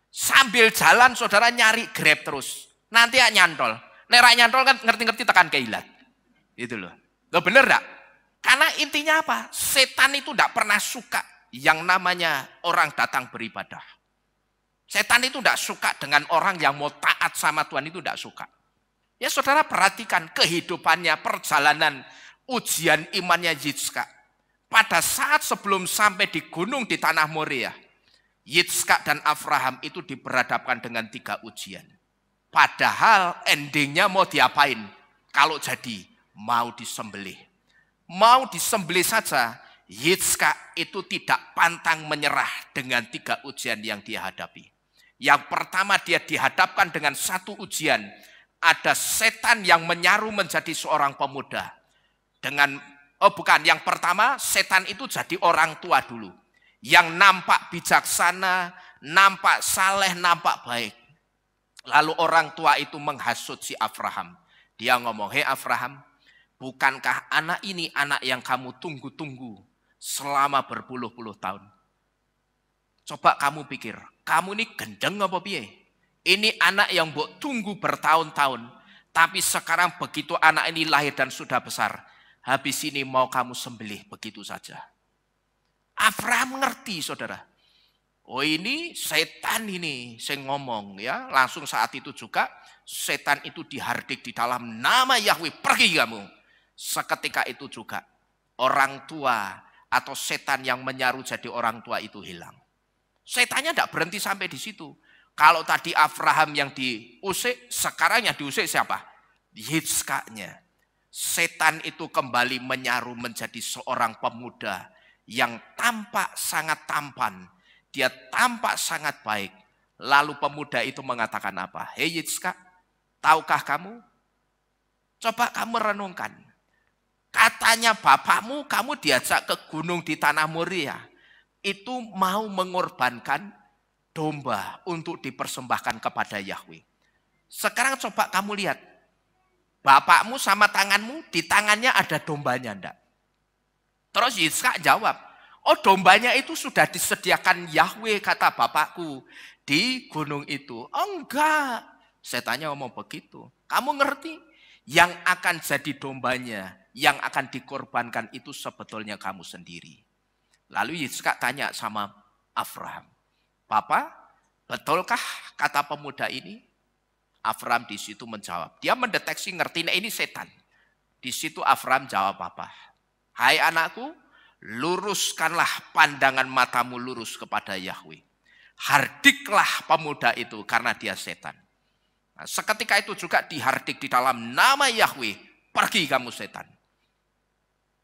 Sambil jalan saudara nyari Grab terus. Nanti ya nyantol. Nek ra nyantol kan ngerti-ngerti tekan keilat. Itu loh. Loh bener enggak? Karena intinya apa? Setan itu enggak pernah suka yang namanya orang datang beribadah. Setan itu enggak suka dengan orang yang mau taat sama Tuhan, itu enggak suka. Ya saudara perhatikan kehidupannya, perjalanan ujian imannya Yitzhak. Pada saat sebelum sampai di gunung di tanah Moria, Yitzhak dan Abraham itu diperhadapkan dengan 3 ujian. Padahal endingnya mau diapain? Kalau jadi mau disembelih. Mau disembelih saja, Yitzhak itu tidak pantang menyerah dengan 3 ujian yang dia hadapi. Yang pertama dia dihadapkan dengan 1 ujian. Ada setan yang menyaru menjadi seorang pemuda. Yang pertama setan itu jadi orang tua dulu. Yang nampak bijaksana, nampak saleh, nampak baik. Lalu orang tua itu menghasut si Abraham. Dia ngomong, "Hei Abraham, bukankah anak ini anak yang kamu tunggu-tunggu selama berpuluh-puluh tahun? Coba kamu pikir, kamu ini gendeng apa piye? Ini anak yang mbok tunggu bertahun-tahun, tapi sekarang begitu anak ini lahir dan sudah besar, habis ini mau kamu sembelih begitu saja." Abraham ngerti saudara. Oh ini setan ini saya ngomong ya. Langsung saat itu juga setan itu dihardik di dalam nama Yahweh, pergi kamu. Seketika itu juga orang tua atau setan yang menyaru jadi orang tua itu hilang. Setannya tidak berhenti sampai di situ. Kalau tadi Abraham yang diusik, sekarang yang diusik siapa? Yitzhaknya. Setan itu kembali menyaru menjadi seorang pemuda yang tampak sangat tampan. Dia tampak sangat baik. Lalu pemuda itu mengatakan apa? "Hei Yitzhak, tahukah kamu? Coba kamu renungkan. Katanya bapakmu kamu diajak ke gunung di tanah Moria. Itu mau mengorbankan domba untuk dipersembahkan kepada Yahweh. Sekarang coba kamu lihat. Bapakmu sama tanganmu, di tangannya ada dombanya enggak?" Terus Yitzhak jawab, "Oh dombanya itu sudah disediakan Yahweh kata bapakku di gunung itu." "Oh enggak." Setannya ngomong begitu. "Kamu ngerti? Yang akan jadi dombanya, yang akan dikorbankan itu sebetulnya kamu sendiri." Lalu Yitzhak tanya sama Abraham, "Papa, betulkah kata pemuda ini?" Abraham di situ menjawab. Dia mendeteksi ngerti, nah ini setan. Di situ Abraham jawab apa? "Hai anakku, luruskanlah pandangan matamu lurus kepada Yahweh. Hardiklah pemuda itu karena dia setan." Nah, seketika itu juga dihardik di dalam nama Yahweh. "Pergi kamu setan."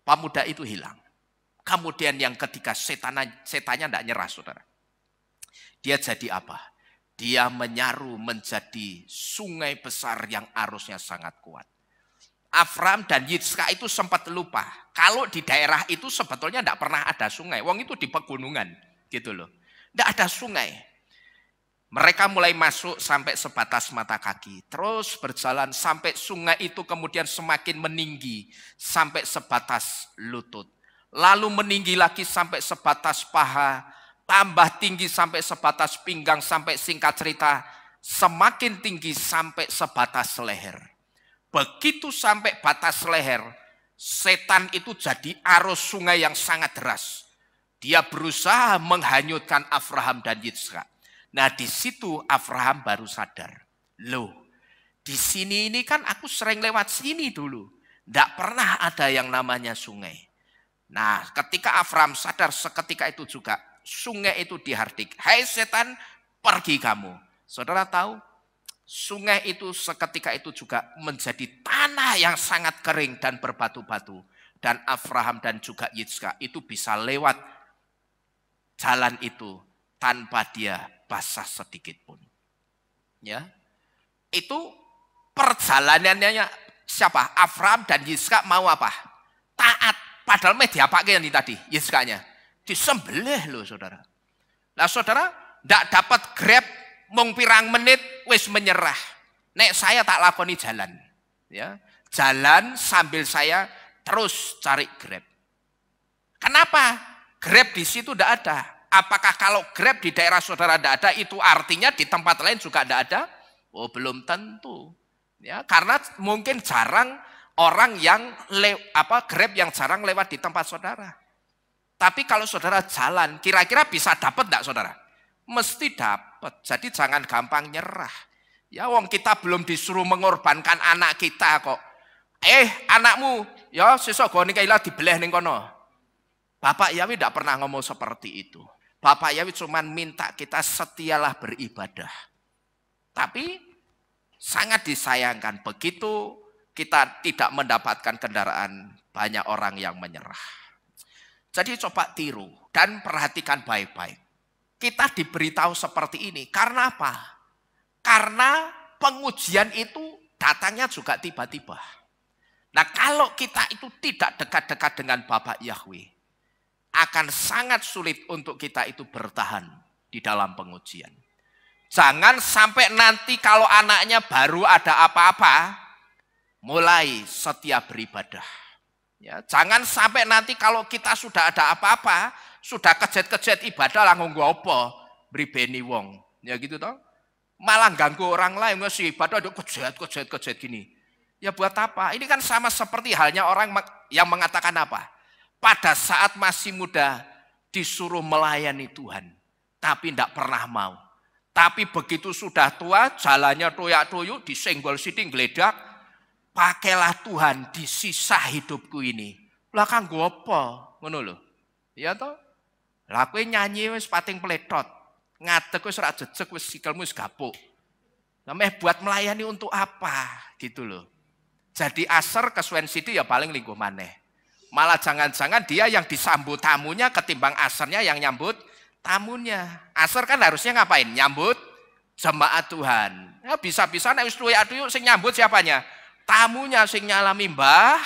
Pemuda itu hilang. Kemudian yang ketiga setannya tidak nyerah saudara. Dia jadi apa? Dia menyaru menjadi sungai besar yang arusnya sangat kuat. Abraham dan Yitzhak itu sempat lupa. Kalau di daerah itu sebetulnya tidak pernah ada sungai. Wong itu di pegunungan gitu loh. Tidak ada sungai. Mereka mulai masuk sampai sebatas mata kaki. Terus berjalan sampai sungai itu kemudian semakin meninggi. Sampai sebatas lutut. Lalu meninggi lagi sampai sebatas paha. Tambah tinggi sampai sebatas pinggang, sampai singkat cerita semakin tinggi sampai sebatas leher. Begitu sampai batas leher, setan itu jadi arus sungai yang sangat deras. Dia berusaha menghanyutkan Abraham dan Yitzhak. Nah di situ Abraham baru sadar. Loh, di sini ini kan aku sering lewat sini dulu. Tidak pernah ada yang namanya sungai. Nah ketika Abraham sadar, seketika itu juga sungai itu dihardik. "Hai setan, pergi kamu." Saudara tahu, sungai itu seketika itu juga menjadi tanah yang sangat kering dan berbatu-batu. Dan Abraham dan juga Yitzhak itu bisa lewat jalan itu tanpa dia basah sedikit pun. Ya, itu perjalanannya siapa? Abraham dan Yitzhak mau apa? Taat. Padahal media pakai yang tadi, Yitzhaknya. Disembelih loh saudara. Nah saudara, tidak dapat Grab, mung pirang menit, wis menyerah. Nek saya tak lakoni jalan. Ya, jalan sambil saya terus cari Grab. Kenapa? Grab di situ tidak ada. Apakah kalau Grab di daerah saudara tidak ada, itu artinya di tempat lain juga tidak ada? Oh, belum tentu. Ya, karena mungkin jarang orang yang Grab yang jarang lewat di tempat saudara. Tapi kalau saudara jalan, kira-kira bisa dapat enggak saudara? Mesti dapat. Jadi jangan gampang nyerah. Ya wong kita belum disuruh mengorbankan anak kita kok. Anakmu ya sesuk gone kaila dibeleh ning kono. Bapak Yawi tidak pernah ngomong seperti itu. Bapak Yawi cuma minta kita setialah beribadah. Tapi sangat disayangkan begitu kita tidak mendapatkan kendaraan, banyak orang yang menyerah. Jadi coba tiru dan perhatikan baik-baik. Kita diberitahu seperti ini karena apa? Karena pengujian itu datangnya juga tiba-tiba. Nah kalau kita itu tidak dekat-dekat dengan Bapak Yahweh, akan sangat sulit untuk kita itu bertahan di dalam pengujian. Jangan sampai nanti kalau anaknya baru ada apa-apa, mulai setia beribadah. Ya, jangan sampai nanti kalau kita sudah ada apa-apa, sudah kejet-kejet ibadah langsung nggo apa, bribeni wong. Ya gitu toh. Malah ganggu orang lain ngasih ibadah ada kejet gini. Ya buat apa? Ini kan sama seperti halnya orang yang mengatakan apa? Pada saat masih muda disuruh melayani Tuhan, tapi tidak pernah mau. Tapi begitu sudah tua, jalannya toyak-toyuk, disenggol siting geledak, pakailah Tuhan di sisa hidupku ini. Lah kan gue apa? Ngono lho. Ya toh? Lah kowe nyanyi wis pating pletot. Ngadeg wis ora jejeg wis sikilmu wis gapuk. Lah meh buat melayani untuk apa? Gitu loh. Jadi aser kesuwen sithik ya paling lingkuh maneh. Malah jangan-jangan dia yang disambut tamunya ketimbang asernya yang nyambut tamunya. Aser kan harusnya ngapain? Nyambut jemaat Tuhan. Ya bisa-bisa nek wis tuwek-tuwek sing nyambut siapanya? Tamunya sing nyalami mbah,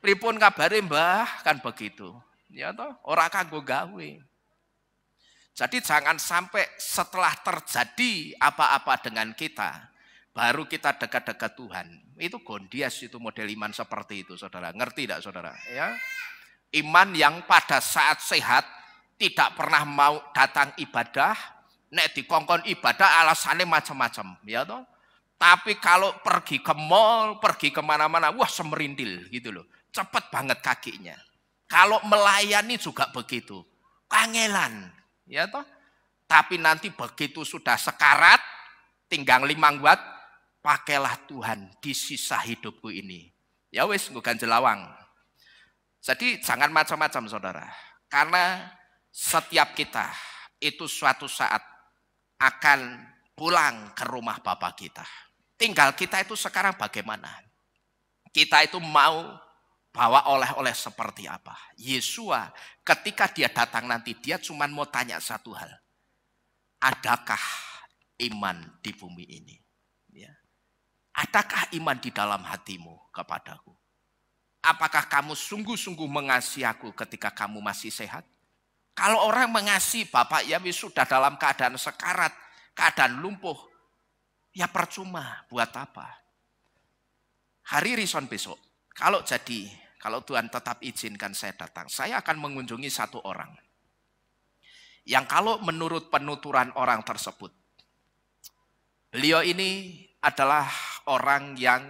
pripun kabare mbah, kan begitu. Ya toh, ora kanggo gawe. Jadi jangan sampai setelah terjadi apa-apa dengan kita, baru kita dekat-dekat Tuhan. Itu gondias itu model iman seperti itu, saudara. Ngerti tidak, saudara? Ya, iman yang pada saat sehat tidak pernah mau datang ibadah, nek dikongkon ibadah alasannya macam-macam, ya toh. Tapi kalau pergi ke mall, pergi kemana-mana, wah semerindil gitu loh. Cepat banget kakinya. Kalau melayani juga begitu. Kangelan. Ya toh. Tapi nanti begitu sudah sekarat, tinggal limangguat, pakailah Tuhan di sisa hidupku ini. Ya wis, gue ganjelawang. Jadi jangan macam-macam saudara. Karena setiap kita itu suatu saat akan pulang ke rumah Bapa kita. Tinggal kita itu sekarang bagaimana? Kita itu mau bawa oleh-oleh seperti apa? Yesua ketika dia datang nanti dia cuma mau tanya satu hal. Adakah iman di bumi ini? Ya. Adakah iman di dalam hatimu kepadaku? Apakah kamu sungguh-sungguh mengasihi aku ketika kamu masih sehat? Kalau orang mengasihi Bapak Yahweh sudah dalam keadaan sekarat, keadaan lumpuh, ya percuma, buat apa? Hari Rison besok, kalau Tuhan tetap izinkan saya datang, saya akan mengunjungi satu orang. Yang kalau menurut penuturan orang tersebut, beliau ini adalah orang yang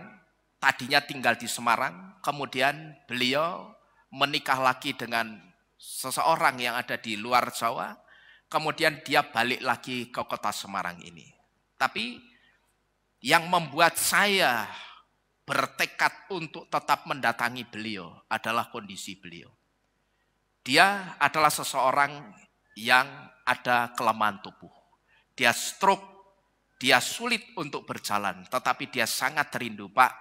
tadinya tinggal di Semarang, kemudian beliau menikah lagi dengan seseorang yang ada di luar Jawa, kemudian dia balik lagi ke kota Semarang ini. Tapi yang membuat saya bertekad untuk tetap mendatangi beliau adalah kondisi beliau. Dia adalah seseorang yang ada kelemahan tubuh. Dia stroke, dia sulit untuk berjalan, tetapi dia sangat rindu, Pak,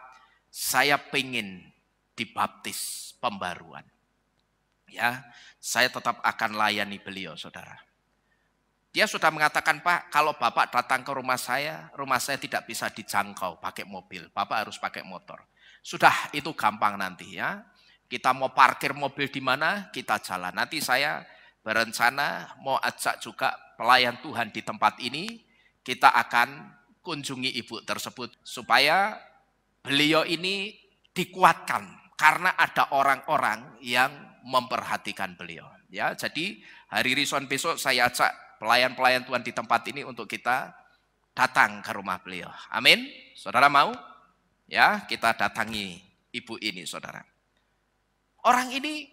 saya pengen dibaptis pembaruan. Ya, saya tetap akan layani beliau, saudara. Dia sudah mengatakan, Pak, kalau Bapak datang ke rumah saya tidak bisa dijangkau pakai mobil. Bapak harus pakai motor. Sudah, itu gampang nanti ya. Kita mau parkir mobil di mana, kita jalan. Nanti saya berencana mau ajak juga pelayan Tuhan di tempat ini. Kita akan kunjungi ibu tersebut supaya beliau ini dikuatkan. karena ada orang-orang yang memperhatikan beliau. Ya, jadi hari Rison besok saya ajak pelayan-pelayan Tuhan di tempat ini untuk kita datang ke rumah beliau. Amin. Saudara mau? Ya, kita datangi ibu ini, saudara. Orang ini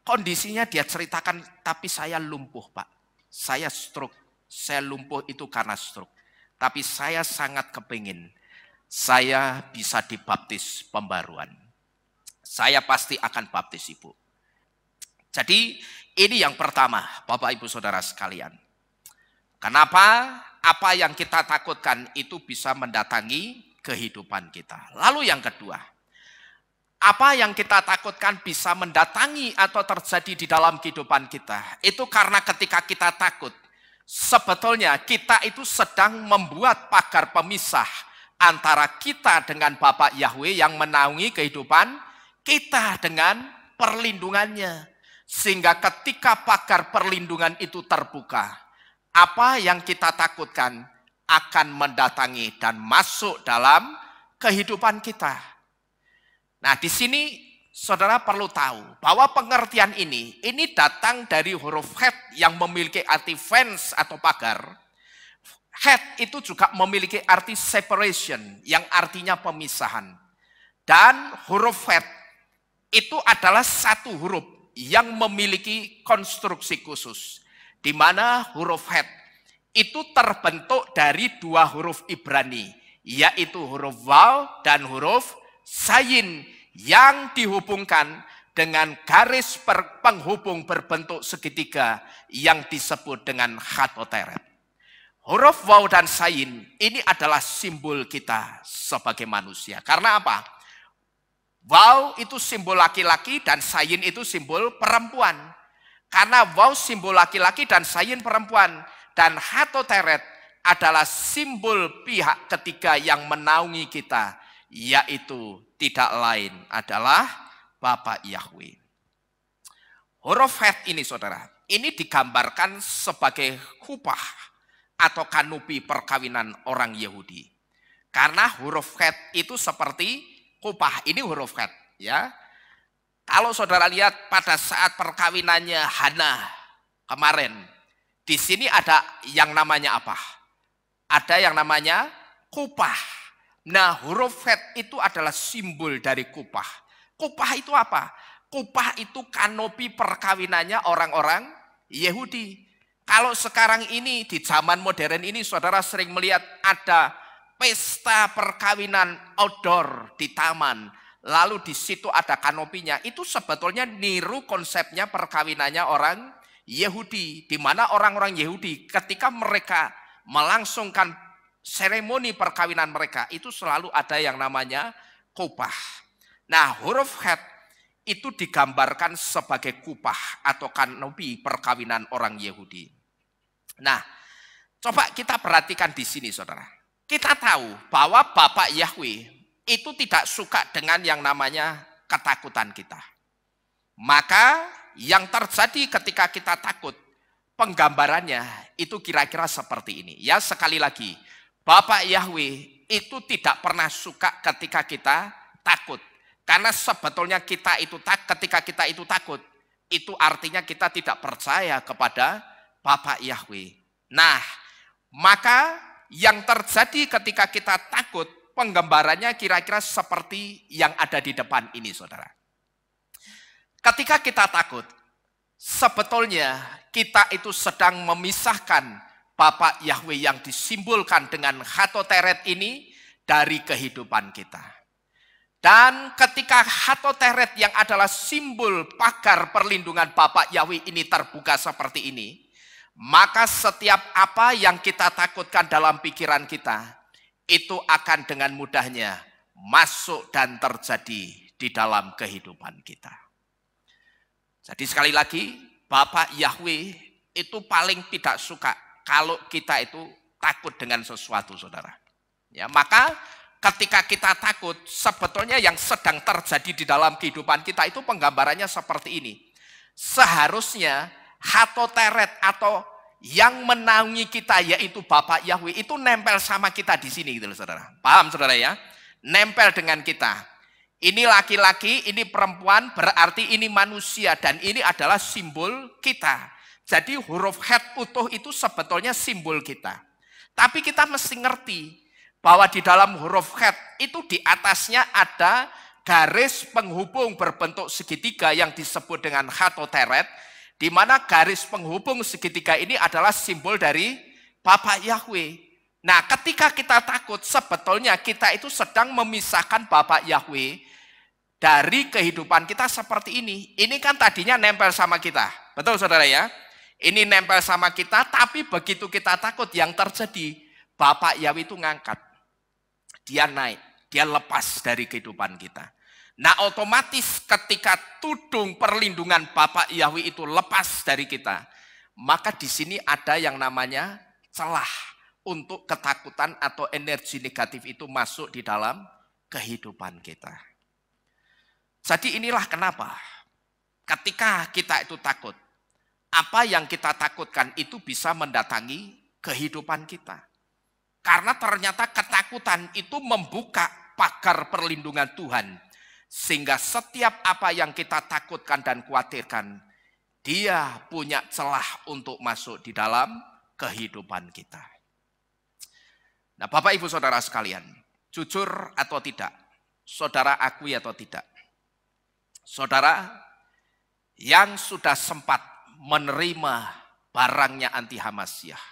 kondisinya dia ceritakan, tapi saya lumpuh, Pak. Saya stroke. Saya lumpuh itu karena stroke. Tapi saya sangat kepingin saya bisa dibaptis pembaruan. Saya pasti akan baptis ibu. Jadi ini yang pertama, Bapak Ibu Saudara sekalian. Kenapa? Apa yang kita takutkan itu bisa mendatangi kehidupan kita. Lalu yang kedua, apa yang kita takutkan bisa mendatangi atau terjadi di dalam kehidupan kita. Itu karena ketika kita takut, sebetulnya kita itu sedang membuat pagar pemisah antara kita dengan Bapa Yahweh yang menaungi kehidupan kita dengan perlindungannya. Sehingga ketika pagar perlindungan itu terbuka, apa yang kita takutkan akan mendatangi dan masuk dalam kehidupan kita. Nah, di sini saudara perlu tahu bahwa pengertian ini datang dari huruf het yang memiliki arti fence atau pagar. Het itu juga memiliki arti separation yang artinya pemisahan. Dan huruf het itu adalah satu huruf yang memiliki konstruksi khusus. Di mana huruf het itu terbentuk dari dua huruf Ibrani, yaitu huruf waw dan huruf sayin yang dihubungkan dengan garis penghubung berbentuk segitiga yang disebut dengan chatoteret. Huruf waw dan sayin ini adalah simbol kita sebagai manusia. Karena apa? Waw itu simbol laki-laki dan sayin itu simbol perempuan. Karena waw simbol laki-laki dan sayin perempuan. Dan chatoteret adalah simbol pihak ketiga yang menaungi kita, yaitu tidak lain adalah Bapa Yahweh. Huruf het ini saudara, ini digambarkan sebagai kupah atau kanupi perkawinan orang Yahudi. Karena huruf het itu seperti kupah, ini huruf het ya. Kalau saudara lihat pada saat perkawinannya Hana kemarin, di sini ada yang namanya apa? Ada yang namanya kupah. Nah, huruf het itu adalah simbol dari kupah. Kupah itu apa? Kupah itu kanopi perkawinannya orang-orang Yahudi. Kalau sekarang ini di zaman modern ini saudara sering melihat ada pesta perkawinan outdoor di taman. Lalu di situ ada kanopinya. Itu sebetulnya niru konsepnya perkawinannya orang Yahudi. Di mana orang-orang Yahudi ketika mereka melangsungkan seremoni perkawinan mereka, itu selalu ada yang namanya kupah. Nah, huruf het itu digambarkan sebagai kupah atau kanopi perkawinan orang Yahudi. Nah, coba kita perhatikan di sini saudara. Kita tahu bahwa Bapa Yahweh itu tidak suka dengan yang namanya ketakutan kita. Maka yang terjadi ketika kita takut, penggambarannya itu kira-kira seperti ini. Ya, sekali lagi, Bapa Yahweh itu tidak pernah suka ketika kita takut. Karena sebetulnya ketika kita itu takut, itu artinya kita tidak percaya kepada Bapa Yahweh. Nah, maka yang terjadi ketika kita takut, penggambarannya kira-kira seperti yang ada di depan ini, saudara. Ketika kita takut, sebetulnya kita itu sedang memisahkan Bapa Yahweh yang disimbolkan dengan chatoteret ini dari kehidupan kita. Dan ketika chatoteret yang adalah simbol pagar perlindungan Bapa Yahweh ini terbuka seperti ini, maka setiap apa yang kita takutkan dalam pikiran kita, itu akan dengan mudahnya masuk dan terjadi di dalam kehidupan kita. Jadi sekali lagi, Bapa Yahweh itu paling tidak suka kalau kita itu takut dengan sesuatu, saudara. Ya, maka ketika kita takut, sebetulnya yang sedang terjadi di dalam kehidupan kita itu penggambarannya seperti ini. Seharusnya chatoteret atau yang menaungi kita yaitu Bapa Yahweh itu nempel sama kita di sini gitu loh saudara. Paham saudara ya? Nempel dengan kita. Ini laki-laki, ini perempuan, berarti ini manusia. Dan ini adalah simbol kita. Jadi huruf het utuh itu sebetulnya simbol kita. Tapi kita mesti ngerti bahwa di dalam huruf het itu di atasnya ada garis penghubung berbentuk segitiga yang disebut dengan hatoteret. Di mana garis penghubung segitiga ini adalah simbol dari Bapak Yahweh. Nah, ketika kita takut, sebetulnya kita itu sedang memisahkan Bapak Yahweh dari kehidupan kita seperti ini. Ini kan tadinya nempel sama kita. Betul saudara ya? Ini nempel sama kita, tapi begitu kita takut yang terjadi, Bapak Yahweh itu ngangkat. Dia naik, dia lepas dari kehidupan kita. Nah, otomatis ketika tudung perlindungan Bapak Yahweh itu lepas dari kita, maka di sini ada yang namanya celah untuk ketakutan atau energi negatif itu masuk di dalam kehidupan kita. Jadi inilah kenapa ketika kita itu takut, apa yang kita takutkan itu bisa mendatangi kehidupan kita. Karena ternyata ketakutan itu membuka pagar perlindungan Tuhan. Sehingga setiap apa yang kita takutkan dan khawatirkan, dia punya celah untuk masuk di dalam kehidupan kita. Nah, Bapak Ibu Saudara sekalian, jujur atau tidak, saudara akui atau tidak, saudara yang sudah sempat menerima barangnya anti Hamasyah,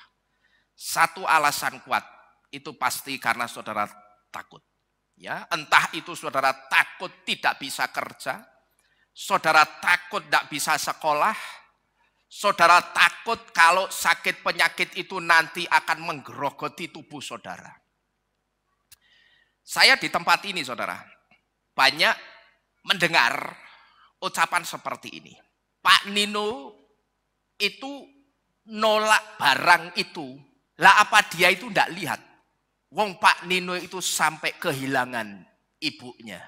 satu alasan kuat itu pasti karena saudara takut. Ya, entah itu saudara takut tidak bisa kerja, saudara takut tidak bisa sekolah, saudara takut kalau sakit penyakit itu nanti akan menggerogoti tubuh saudara. Saya di tempat ini saudara, banyak mendengar ucapan seperti ini. Pak Nino itu nolak barang itu. Lah apa dia itu tidak lihat? Wong Pak Nino itu sampai kehilangan ibunya.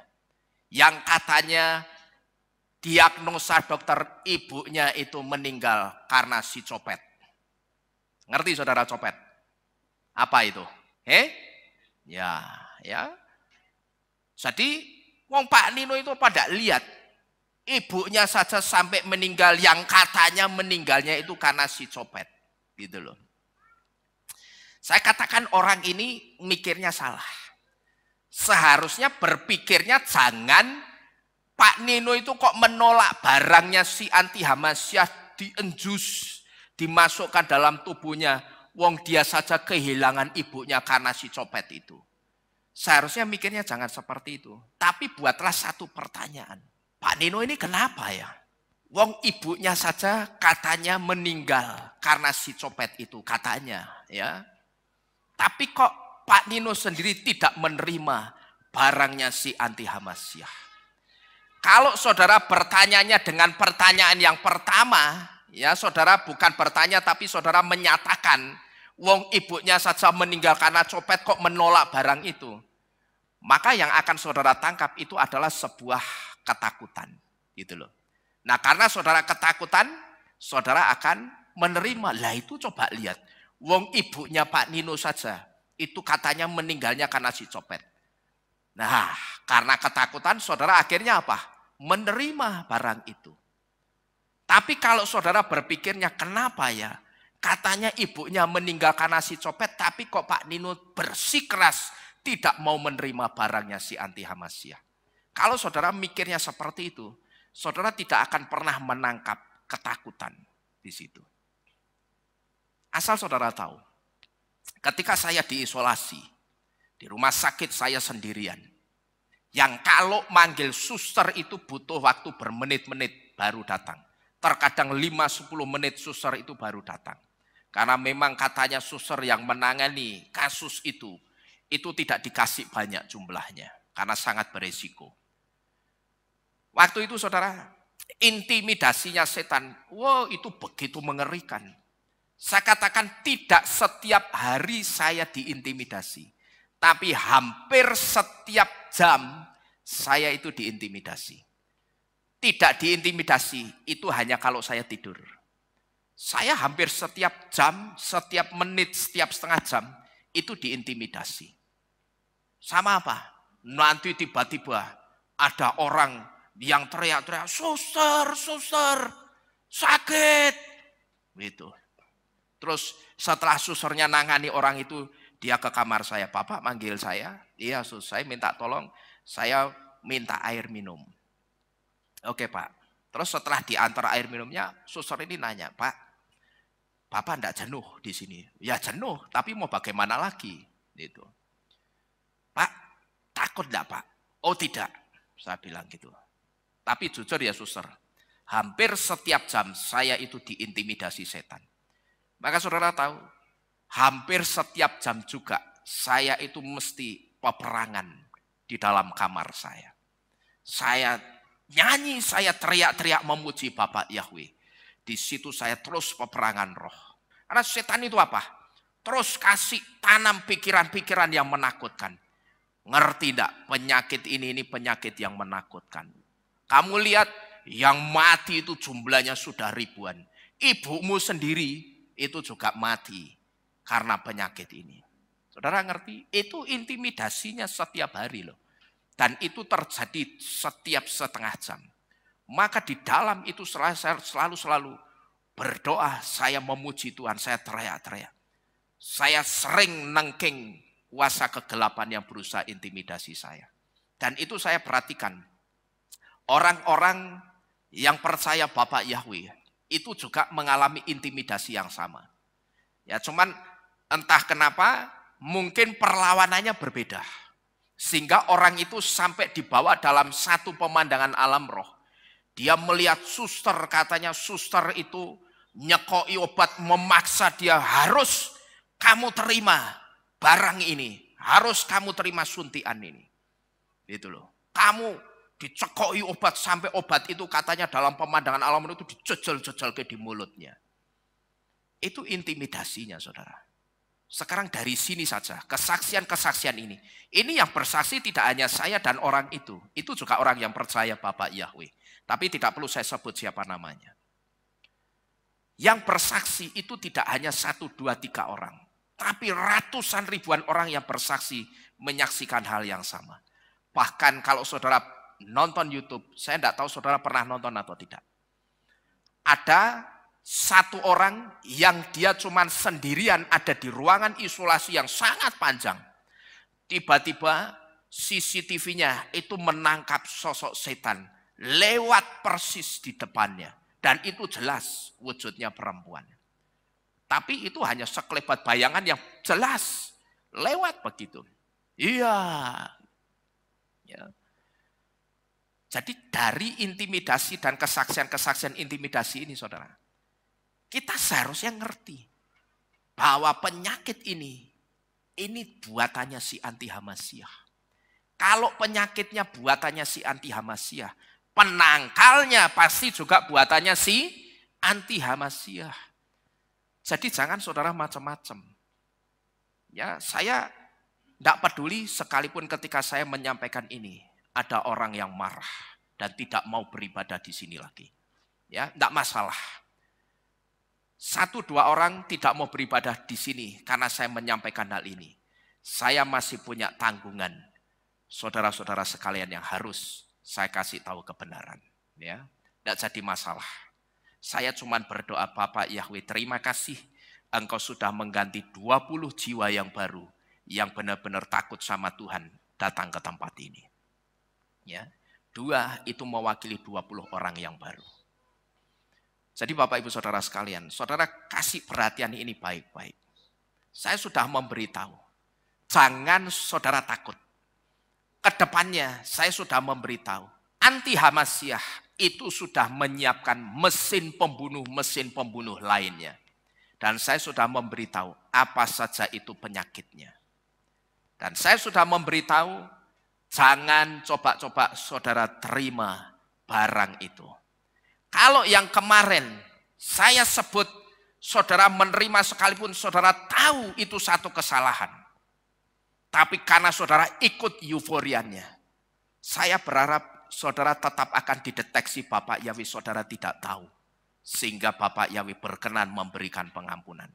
Yang katanya diagnosa dokter ibunya itu meninggal karena si copet. Ngerti saudara copet? Apa itu? Ya. Jadi wong Pak Nino itu pada lihat ibunya saja sampai meninggal, yang katanya meninggalnya itu karena si copet. Gitu loh. Saya katakan orang ini mikirnya salah. Seharusnya berpikirnya jangan Pak Nino itu kok menolak barangnya si anti Hamasyah dienjus, dimasukkan dalam tubuhnya. Wong dia saja kehilangan ibunya karena si copet itu. Seharusnya mikirnya jangan seperti itu. Tapi buatlah satu pertanyaan. Pak Nino ini kenapa ya? Wong ibunya saja katanya meninggal karena si copet itu katanya, ya. Tapi kok Pak Nino sendiri tidak menerima barangnya si anti Hamasyah. Kalau saudara bertanyanya dengan pertanyaan yang pertama, ya saudara bukan bertanya tapi saudara menyatakan, wong ibunya saja meninggal karena copet kok menolak barang itu. Maka yang akan saudara tangkap itu adalah sebuah ketakutan, gitu loh. Nah, karena saudara ketakutan, saudara akan menerima. Lah itu coba lihat, wong ibunya Pak Nino saja itu katanya meninggalnya karena si copet. Nah, karena ketakutan saudara akhirnya apa? Menerima barang itu. Tapi kalau saudara berpikirnya kenapa ya? Katanya ibunya meninggal karena si copet, tapi kok Pak Nino bersikeras tidak mau menerima barangnya si anti Hamasyah. Kalau saudara mikirnya seperti itu, saudara tidak akan pernah menangkap ketakutan di situ. Asal saudara tahu, ketika saya diisolasi, di rumah sakit saya sendirian, yang kalau manggil suster itu butuh waktu bermenit-menit baru datang. Terkadang 5-10 menit suster itu baru datang. Karena memang katanya suster yang menangani kasus itu tidak dikasih banyak jumlahnya. Karena sangat beresiko. Waktu itu saudara, intimidasinya setan, wow itu begitu mengerikan. Saya katakan tidak setiap hari saya diintimidasi. Tapi hampir setiap jam saya itu diintimidasi. Tidak diintimidasi, itu hanya kalau saya tidur. Saya hampir setiap jam, setiap menit, setiap setengah jam, itu diintimidasi. Sama apa? Nanti tiba-tiba Ada orang yang teriak-teriak, suster, suster, sakit. Gitu. Terus setelah susternya nangani orang itu, dia ke kamar saya. Bapak manggil saya. Iya, sus, saya minta tolong. Saya minta air minum. Oke, Pak. Terus setelah diantar air minumnya, suster ini nanya, Pak, Bapak enggak jenuh di sini? Ya jenuh, tapi mau bagaimana lagi? Gitu. Pak, takut enggak, Pak? Oh tidak, saya bilang gitu. Tapi jujur ya suster, hampir setiap jam saya itu diintimidasi setan. Maka saudara tahu, hampir setiap jam juga saya itu mesti peperangan di dalam kamar saya. Saya nyanyi, saya teriak-teriak memuji Bapak Yahweh. Di situ saya terus peperangan roh. Karena setan itu apa? Terus kasih tanam pikiran-pikiran yang menakutkan. Ngerti tidak? Penyakit ini penyakit yang menakutkan. Kamu lihat yang mati itu jumlahnya sudah ribuan. Ibumu sendiri itu juga mati karena penyakit ini. Saudara ngerti? Itu intimidasinya setiap hari loh. Dan itu terjadi setiap setengah jam. Maka di dalam itu selalu berdoa, saya memuji Tuhan, saya teriak-teriak. Saya sering nengking kuasa kegelapan yang berusaha intimidasi saya. Dan itu saya perhatikan. Orang-orang yang percaya Bapak Yahweh itu juga mengalami intimidasi yang sama. Ya cuman entah kenapa mungkin perlawanannya berbeda. Sehingga orang itu sampai dibawa dalam satu pemandangan alam roh. Dia melihat suster, katanya suster itu nyekoi obat, memaksa dia, harus kamu terima barang ini, harus kamu terima suntikan ini. Gitu loh. Kamu dicekoi obat sampai obat itu katanya dalam pemandangan alam itu dijejel-jejel ke di mulutnya. Itu intimidasinya saudara. Sekarang dari sini saja, kesaksian-kesaksian ini. Ini yang bersaksi tidak hanya saya dan orang itu juga orang yang percaya Bapak Yahweh. Tapi tidak perlu saya sebut siapa namanya. Yang bersaksi itu tidak hanya 1, 2, 3 orang. Tapi ratusan ribuan orang yang bersaksi menyaksikan hal yang sama. Bahkan kalau saudara nonton YouTube, saya tidak tahu saudara pernah nonton atau tidak. Ada satu orang yang dia cuma sendirian ada di ruangan isolasi yang sangat panjang. Tiba-tiba CCTV-nya itu menangkap sosok setan lewat persis di depannya. Dan itu jelas wujudnya perempuan. Tapi itu hanya sekelebat bayangan yang jelas. Lewat begitu. Iya. Ya. Jadi dari intimidasi dan kesaksian-kesaksian intimidasi ini saudara. Kita seharusnya ngerti. Bahwa penyakit ini buatannya si anti-Hamasyah. Kalau penyakitnya buatannya si anti-Hamasyah, penangkalnya pasti juga buatannya si anti-Hamasyah. Jadi jangan saudara macam-macam. Ya, saya tidak peduli sekalipun ketika saya menyampaikan ini, ada orang yang marah dan tidak mau beribadah di sini lagi. Ya, tidak masalah. 1, 2 orang tidak mau beribadah di sini karena saya menyampaikan hal ini. Saya masih punya tanggungan. Saudara-saudara sekalian yang harus saya kasih tahu kebenaran. Ya, tidak jadi masalah. Saya cuma berdoa, Bapak Yahweh, terima kasih Engkau sudah mengganti 20 jiwa yang baru, yang benar-benar takut sama Tuhan datang ke tempat ini. Ya, 2 itu mewakili 20 orang yang baru. Jadi Bapak Ibu Saudara sekalian, saudara kasih perhatian ini baik-baik. Saya sudah memberitahu, jangan saudara takut. Kedepannya saya sudah memberitahu, anti-Hamasyah itu sudah menyiapkan mesin pembunuh lainnya. Dan saya sudah memberitahu apa saja itu penyakitnya. Dan saya sudah memberitahu, jangan coba-coba saudara terima barang itu. Kalau yang kemarin saya sebut saudara menerima sekalipun saudara tahu itu satu kesalahan. Tapi karena saudara ikut euforianya, saya berharap saudara tetap akan dideteksi Bapak Yahweh saudara tidak tahu. Sehingga Bapak Yahweh berkenan memberikan pengampunan.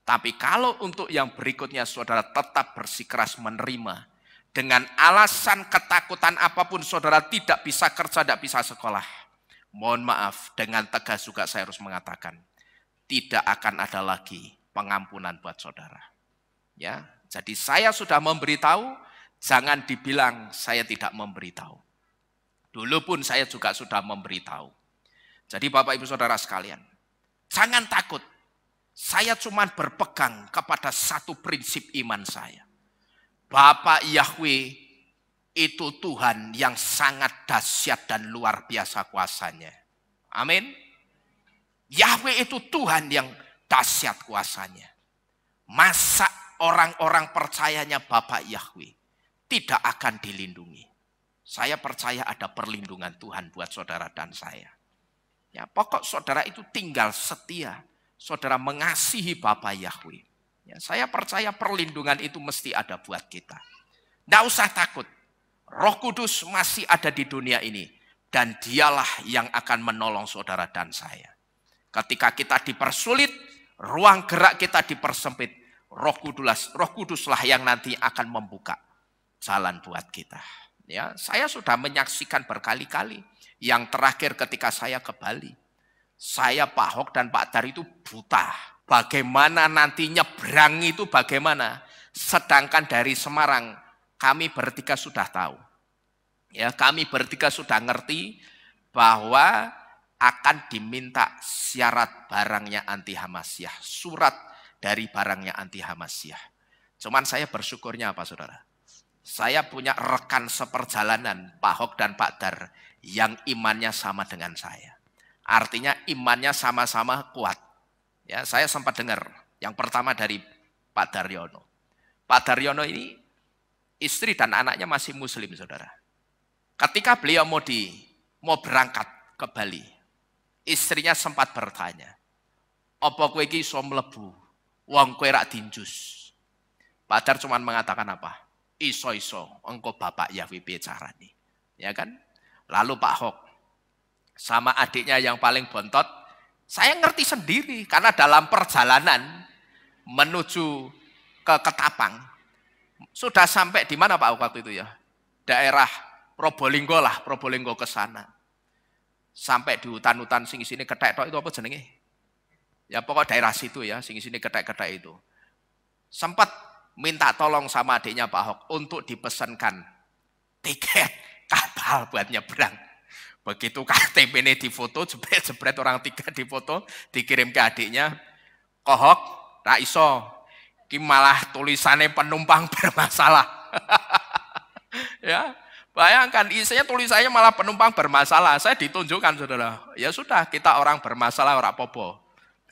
Tapi kalau untuk yang berikutnya saudara tetap bersikeras menerima dengan alasan ketakutan apapun saudara tidak bisa kerja, tidak bisa sekolah. Mohon maaf, dengan tegas juga saya harus mengatakan, tidak akan ada lagi pengampunan buat saudara. Ya, jadi saya sudah memberitahu, jangan dibilang saya tidak memberitahu. Dulu pun saya juga sudah memberitahu. Jadi Bapak Ibu Saudara sekalian, jangan takut. Saya cuma berpegang kepada satu prinsip iman saya. Bapak Yahweh itu Tuhan yang sangat dahsyat dan luar biasa kuasanya. Amin. Yahweh itu Tuhan yang dahsyat kuasanya. Masa orang-orang percayanya Bapak Yahweh tidak akan dilindungi? Saya percaya ada perlindungan Tuhan buat saudara dan saya. Ya, pokok saudara itu tinggal setia. Saudara mengasihi Bapak Yahweh. Ya, saya percaya perlindungan itu mesti ada buat kita. Tidak usah takut. Roh Kudus masih ada di dunia ini. Dan dialah yang akan menolong saudara dan saya. Ketika kita dipersulit, ruang gerak kita dipersempit. Roh Kuduslah yang nanti akan membuka jalan buat kita. Ya, saya sudah menyaksikan berkali-kali. Yang terakhir ketika saya ke Bali. Saya, Pak Hok dan Pak Dar itu buta. Bagaimana nanti nyebrang itu bagaimana. Sedangkan dari Semarang kami bertiga sudah tahu. Ya, kami bertiga sudah ngerti bahwa akan diminta syarat barangnya anti Hamasyah. Surat dari barangnya anti Hamasyah. Cuman saya bersyukurnya apa saudara? Saya punya rekan seperjalanan Pak Hok dan Pak Dar yang imannya sama dengan saya. Artinya imannya sama-sama kuat. Ya, saya sempat dengar yang pertama dari Pak Daryono. Pak Daryono ini istri dan anaknya masih muslim saudara. Ketika beliau mau berangkat ke Bali, istrinya sempat bertanya, "Apa kowe iki iso mlebu? Wong kowe rak dinjus." Pak Dar cuma mengatakan apa? Iso-iso, engko Bapak Yahweh carane. Ya kan? Lalu Pak Hok sama adiknya yang paling bontot, saya ngerti sendiri karena dalam perjalanan menuju ke Ketapang sudah sampai di mana Pak Hok waktu itu ya? Daerah Probolinggo lah, Probolinggo ke sana. Sampai di hutan-hutan sing sini kethek tok itu apa jenenge? Ya pokok daerah situ ya, sing sini kethek-kethek itu. Sempat minta tolong sama adiknya Pak Hok untuk dipesankan tiket kapal buat nyebrang. Begitu KTP ini difoto, jebret-jebret orang tiga difoto, dikirim ke adiknya. Kohok, tak iso. Ki malah tulisannya penumpang bermasalah. Ya, bayangkan isinya tulisannya malah penumpang bermasalah. Saya ditunjukkan saudara. Ya sudah, kita orang bermasalah ora popo.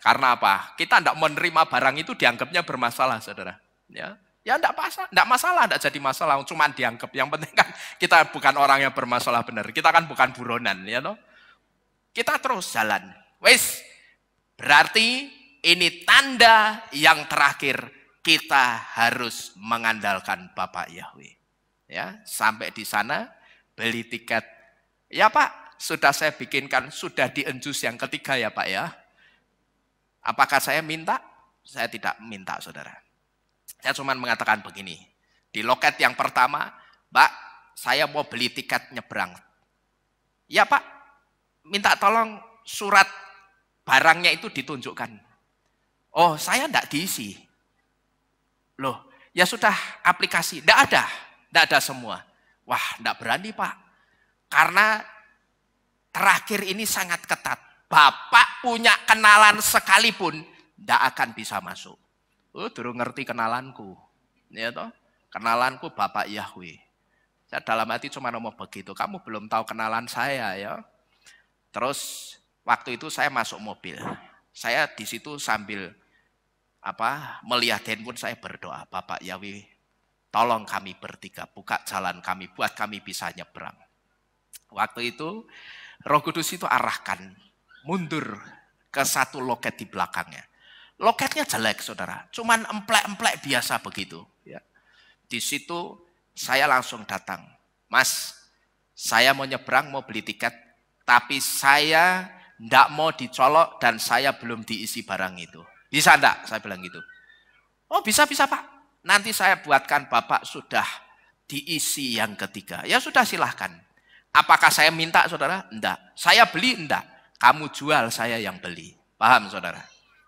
Karena apa? Kita tidak menerima barang itu dianggapnya bermasalah saudara. Ya enggak masalah, enggak jadi masalah, cuma dianggap. Yang penting kan kita bukan orang yang bermasalah benar. Kita kan bukan buronan, ya toh. Kita terus jalan. Wes, berarti ini tanda yang terakhir kita harus mengandalkan Bapak Yahweh. Ya, sampai di sana beli tiket. Ya Pak, sudah saya bikinkan, sudah dienjus yang ketiga ya Pak ya. Apakah saya minta? Saya tidak minta saudara. Saya cuma mengatakan begini, di loket yang pertama, Pak, saya mau beli tiket nyebrang. Ya Pak, minta tolong surat barangnya itu ditunjukkan. Oh, saya enggak diisi. Loh, ya sudah aplikasi, enggak ada semua. Wah, enggak berani Pak, karena terakhir ini sangat ketat. Bapak punya kenalan sekalipun, enggak akan bisa masuk. Oh, durung ngerti kenalanku. Ya toh? Kenalanku Bapak Yahweh. Saya dalam hati cuma ngomong begitu. Kamu belum tahu kenalan saya ya. Terus waktu itu saya masuk mobil. Saya di situ sambil melihat handphone saya berdoa, Bapak Yahweh, tolong kami bertiga, buka jalan kami, buat kami bisa nyebrang. Waktu itu Roh Kudus itu arahkan mundur ke satu loket di belakangnya. Loketnya jelek saudara, cuman emplek-emplek biasa begitu. Ya. Di situ saya langsung datang, Mas, saya mau nyebrang, mau beli tiket, tapi saya ndak mau dicolok dan saya belum diisi barang itu. Bisa ndak? Saya bilang gitu. Oh bisa Pak, nanti saya buatkan Bapak sudah diisi yang ketiga. Ya sudah silahkan. Apakah saya minta saudara? Enggak. Saya beli? Enggak. Kamu jual, saya yang beli. Paham saudara?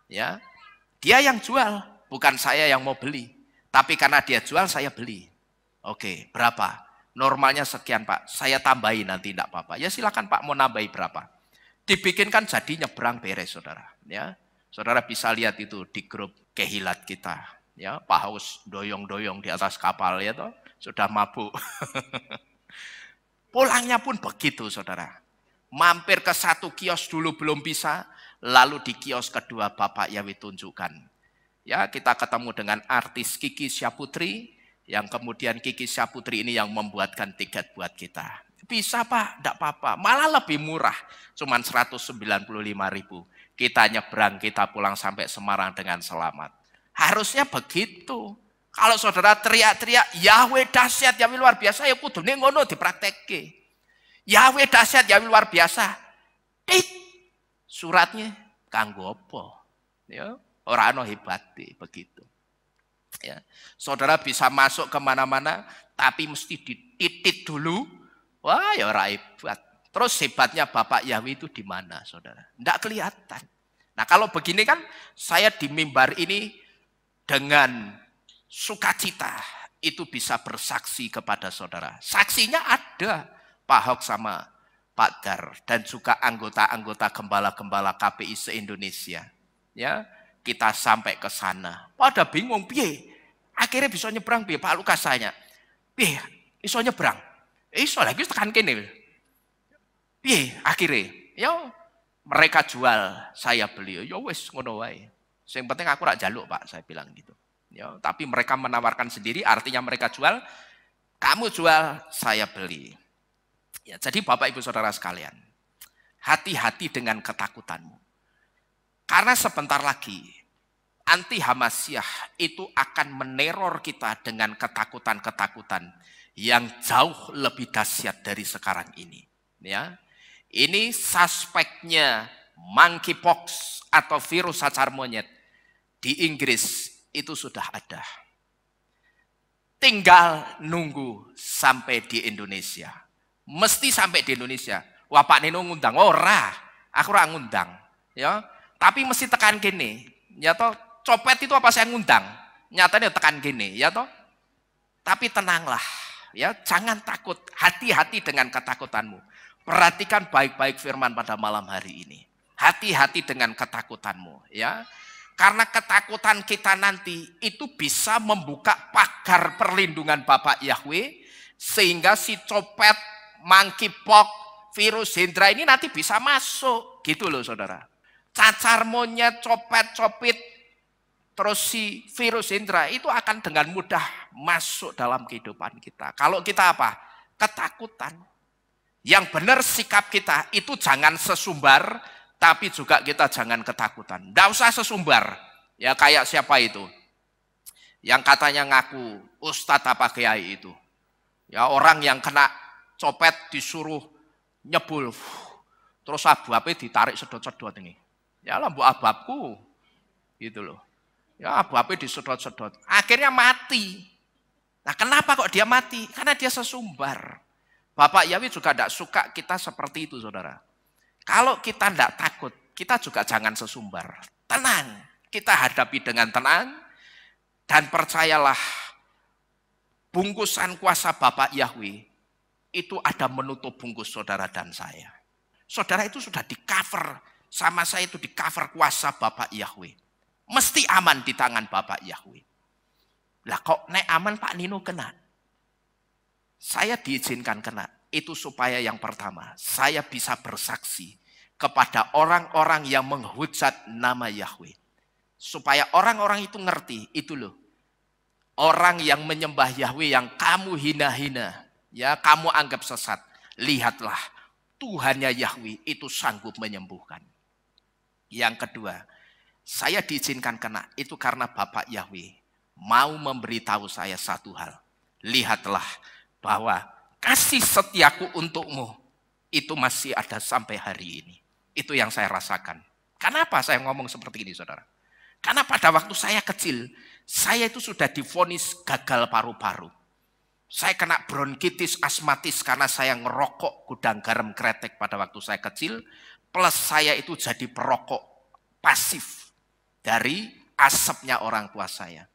Ya, dia yang jual, bukan saya yang mau beli. Tapi karena dia jual, saya beli. Oke, berapa? Normalnya sekian Pak, saya tambahin nanti enggak apa-apa. Ya silakan Pak, mau nambahi berapa? Dibikinkan jadi nyebrang beres saudara. Ya, saudara bisa lihat itu di grup kehilat kita. Ya, Pak Haus doyong-doyong di atas kapal ya toh, sudah mabuk. Pulangnya pun begitu saudara. Mampir ke satu kios dulu belum bisa, lalu di kios kedua Bapak Yahweh tunjukkan. Ya, kita ketemu dengan artis Kiki Syaputri, yang kemudian Kiki Syaputri ini yang membuatkan tiket buat kita. Bisa Pak, enggak apa-apa. Malah lebih murah, cuman 195.000. Kita nyebrang, kita pulang sampai Semarang dengan selamat. Harusnya begitu. Kalau saudara teriak-teriak, Yahweh dahsyat, Yahweh luar biasa, ya kudune ngono dipraktekke. Yahweh dahsyat, Yahweh luar biasa. Suratnya kanggo apa? Ya, ora ana hebate begitu. Ya. Saudara bisa masuk kemana-mana, tapi mesti dititit dulu. Wah, ya ora hebat. Terus hebatnya Bapak Yahweh itu di mana, saudara? Enggak kelihatan. Nah, kalau begini kan, saya di mimbar ini dengan sukacita itu bisa bersaksi kepada saudara. Saksinya ada Pak Hok sama Pak Dar dan juga anggota-anggota gembala-gembala KPI se-Indonesia. Ya, kita sampai ke sana. Pada bingung piye? Akhirnya bisa nyebrang piye? Pak Lukas tanya. Piye? Iso nyebrang? Iso lagi tekan kene. Piye akhirnya? Ya mereka jual, saya beli. Ya wis ngono wae. Yang penting aku rak jaluk Pak, saya bilang gitu. Ya, tapi mereka menawarkan sendiri, artinya mereka jual, kamu jual, saya beli. Ya, jadi Bapak Ibu Saudara sekalian, hati-hati dengan ketakutanmu. Karena sebentar lagi, anti Hamasyah itu akan meneror kita dengan ketakutan-ketakutan yang jauh lebih dahsyat dari sekarang ini. Ya, ini suspeknya monkeypox atau virus cacar monyet di Inggris. Itu sudah ada. Tinggal nunggu sampai di Indonesia. Mesti sampai di Indonesia. Wah Pak Nino ngundang. Ora, aku ora ngundang. Ya, tapi mesti tekan gini. Ya toh, copet itu apa saya ngundang? Nyatanya tekan gini, ya toh. Tapi tenanglah, ya, jangan takut. Hati-hati dengan ketakutanmu. Perhatikan baik-baik firman pada malam hari ini. Hati-hati dengan ketakutanmu, ya. Karena ketakutan kita nanti itu bisa membuka pagar perlindungan Bapak Yahweh sehingga si copet, monkeypox, virus Hendra ini nanti bisa masuk. Gitu loh saudara. Cacar monyet, copet-copit, terus si virus Hendra itu akan dengan mudah masuk dalam kehidupan kita. Kalau kita apa? Ketakutan. Yang benar sikap kita itu jangan sesumbar, tapi juga kita jangan ketakutan. Tidak usah sesumbar. Ya kayak siapa itu? Yang katanya ngaku ustadz apa kiai itu. Ya orang yang kena copet disuruh nyebul. Terus abu-abu ditarik sedot-sedot ini. Ya lampu ababku. Gitu loh. Ya abu-abu disedot-sedot. Akhirnya mati. Nah kenapa kok dia mati? Karena dia sesumbar. Bapak Yahweh juga tidak suka kita seperti itu saudara. Kalau kita tidak takut, kita juga jangan sesumbar. Tenang, kita hadapi dengan tenang. Dan percayalah, bungkusan kuasa Bapak Yahweh, itu ada menutup bungkus saudara dan saya. Saudara itu sudah di cover, sama saya itu di cover kuasa Bapak Yahweh. Mesti aman di tangan Bapak Yahweh. Lah kok nek aman Pak Nino kena? Saya diizinkan kena. Itu supaya yang pertama, saya bisa bersaksi kepada orang-orang yang menghujat nama Yahweh. Supaya orang-orang itu ngerti, itu loh. Orang yang menyembah Yahweh yang kamu hina-hina, ya kamu anggap sesat. Lihatlah, Tuhannya Yahweh itu sanggup menyembuhkan. Yang kedua, saya diizinkan kena, itu karena Bapak Yahweh mau memberitahu saya satu hal. Lihatlah bahwa kasih setiaku untukmu itu masih ada sampai hari ini. Itu yang saya rasakan. Kenapa saya ngomong seperti ini saudara? Karena pada waktu saya kecil, saya itu sudah divonis gagal paru-paru. Saya kena bronkitis asmatis karena saya ngerokok gudang garam kretek pada waktu saya kecil. Plus saya itu jadi perokok pasif dari asapnya orang tua saya.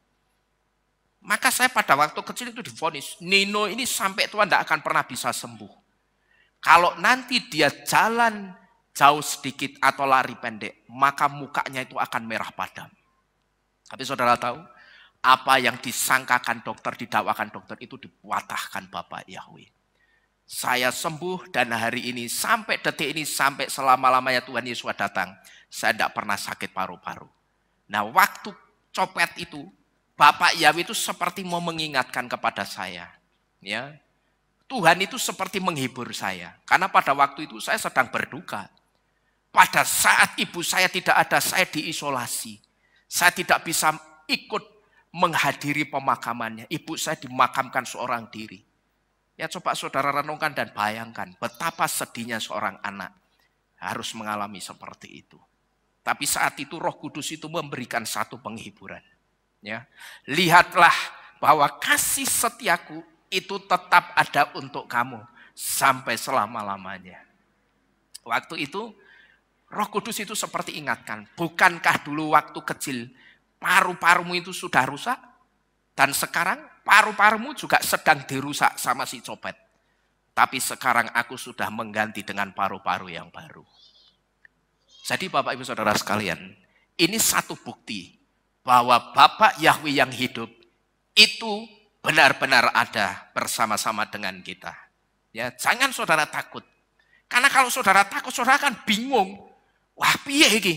Maka saya pada waktu kecil itu divonis, Nino ini sampai tua tidak akan pernah bisa sembuh. Kalau nanti dia jalan jauh sedikit atau lari pendek, maka mukanya itu akan merah padam. Tapi saudara tahu, apa yang disangkakan dokter, didakwakan dokter itu dipatahkan Bapak Yahweh. Saya sembuh dan hari ini sampai detik ini, sampai selama-lamanya Tuhan Yesus datang, saya tidak pernah sakit paru-paru. Nah waktu copet itu, Bapak Yahweh itu seperti mau mengingatkan kepada saya. Ya, Tuhan itu seperti menghibur saya. Karena pada waktu itu saya sedang berduka. Pada saat ibu saya tidak ada, saya diisolasi. Saya tidak bisa ikut menghadiri pemakamannya. Ibu saya dimakamkan seorang diri. Ya coba saudara renungkan dan bayangkan betapa sedihnya seorang anak harus mengalami seperti itu. Tapi saat itu Roh Kudus itu memberikan satu penghiburan. Ya, lihatlah bahwa kasih setiaku itu tetap ada untuk kamu sampai selama-lamanya. Waktu itu Roh Kudus itu seperti ingatkan, bukankah dulu waktu kecil paru-parumu itu sudah rusak? Dan sekarang paru-parumu juga sedang dirusak sama si copet. Tapi sekarang aku sudah mengganti dengan paru-paru yang baru. Jadi Bapak Ibu Saudara sekalian, ini satu bukti bahwa Bapak Yahweh yang hidup itu benar-benar ada bersama-sama dengan kita. Ya, jangan saudara takut. Karena kalau saudara takut, saudara akan bingung. Wah, piye iki?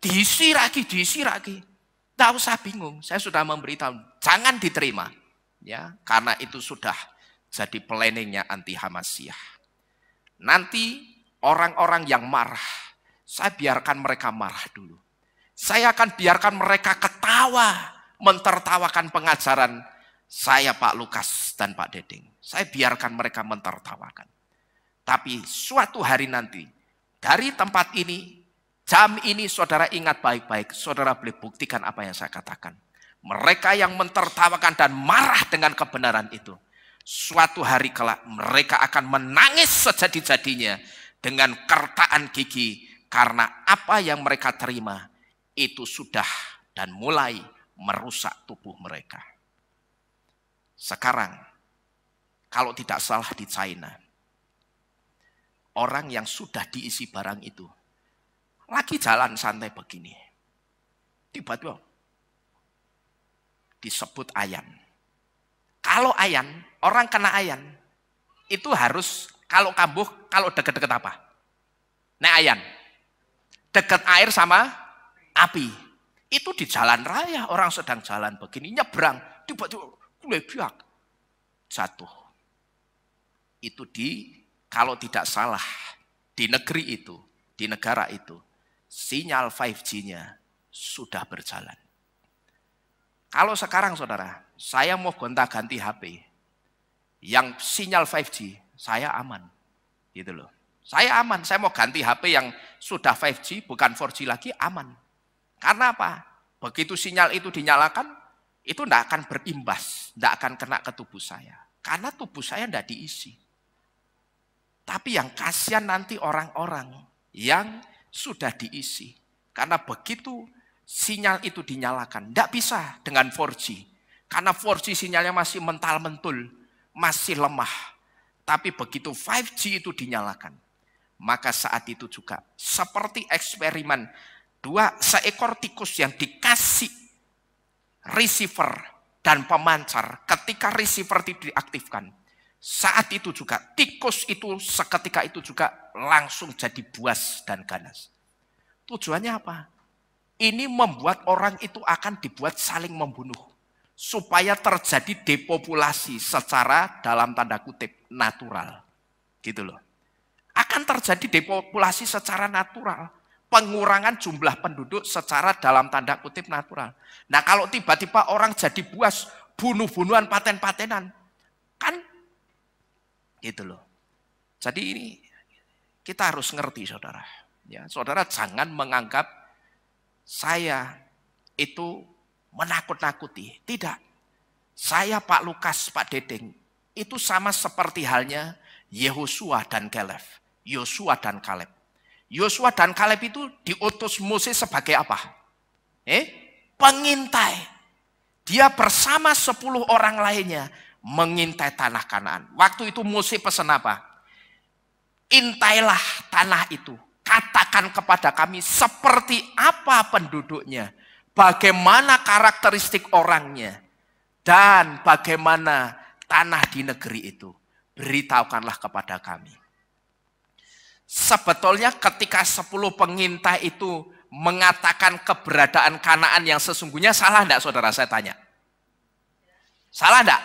Diisi lagi. Tidak usah bingung. Saya sudah memberitahu, jangan diterima. Ya, karena itu sudah jadi planningnya anti Hamasiah. Nanti orang-orang yang marah, saya biarkan mereka marah dulu. Saya akan biarkan mereka ketawa, mentertawakan pengajaran saya Pak Lukas dan Pak Dedeng. Saya biarkan mereka mentertawakan. Tapi suatu hari nanti, dari tempat ini, jam ini saudara ingat baik-baik, saudara boleh buktikan apa yang saya katakan. Mereka yang mentertawakan dan marah dengan kebenaran itu, suatu hari kelak mereka akan menangis sejadi-jadinya dengan kertaan gigi karena apa yang mereka terima itu sudah dan mulai merusak tubuh mereka. Sekarang, kalau tidak salah di China, orang yang sudah diisi barang itu, lagi jalan santai begini. Tiba-tiba disebut ayan. Kalau ayan, orang kena ayan, itu harus kalau kambuh, kalau deket-deket apa? Nah ayan, deket air sama api. Itu di jalan raya, orang sedang jalan begini, nyebrang, tiba-tiba kulebiak, jatuh. Itu kalau tidak salah, di negeri itu, di negara itu, sinyal 5G-nya sudah berjalan. Kalau sekarang saudara, saya mau gonta-ganti HP, yang sinyal 5G, saya aman. Gitu loh. Saya aman, saya mau ganti HP yang sudah 5G, bukan 4G lagi, aman. Karena apa? Begitu sinyal itu dinyalakan, itu tidak akan berimbas, tidak akan kena ke tubuh saya. Karena tubuh saya tidak diisi. Tapi yang kasihan nanti orang-orang yang sudah diisi. Karena begitu sinyal itu dinyalakan, tidak bisa dengan 4G. Karena 4G sinyalnya masih mental-mentul, masih lemah. Tapi begitu 5G itu dinyalakan, maka saat itu juga seperti eksperimen seekor tikus yang dikasih receiver dan pemancar, ketika receiver itu diaktifkan, saat itu juga tikus itu seketika itu juga langsung jadi buas dan ganas. Tujuannya apa? Ini membuat orang itu akan dibuat saling membunuh, supaya terjadi depopulasi secara dalam tanda kutip natural, gitu loh. Akan terjadi depopulasi secara natural. Pengurangan jumlah penduduk secara dalam tanda kutip natural. Nah kalau tiba-tiba orang jadi buas, bunuh-bunuhan, paten-patenan, kan gitu loh. Jadi ini kita harus ngerti saudara. Ya, saudara jangan menganggap saya itu menakut-nakuti. Tidak. Saya Pak Lukas, Pak Dedeng, itu sama seperti halnya Yehosua dan Kaleb. Yosua dan Kaleb. Yosua dan Kaleb itu diutus Moses sebagai apa? Pengintai. Dia bersama 10 orang lainnya mengintai tanah Kanaan. Waktu itu Moses pesan apa? Intailah tanah itu. Katakan kepada kami seperti apa penduduknya. Bagaimana karakteristik orangnya. Dan bagaimana tanah di negeri itu. Beritahukanlah kepada kami. Sebetulnya ketika 10 pengintai itu mengatakan keberadaan Kanaan yang sesungguhnya, salah enggak saudara, saya tanya? Salah enggak?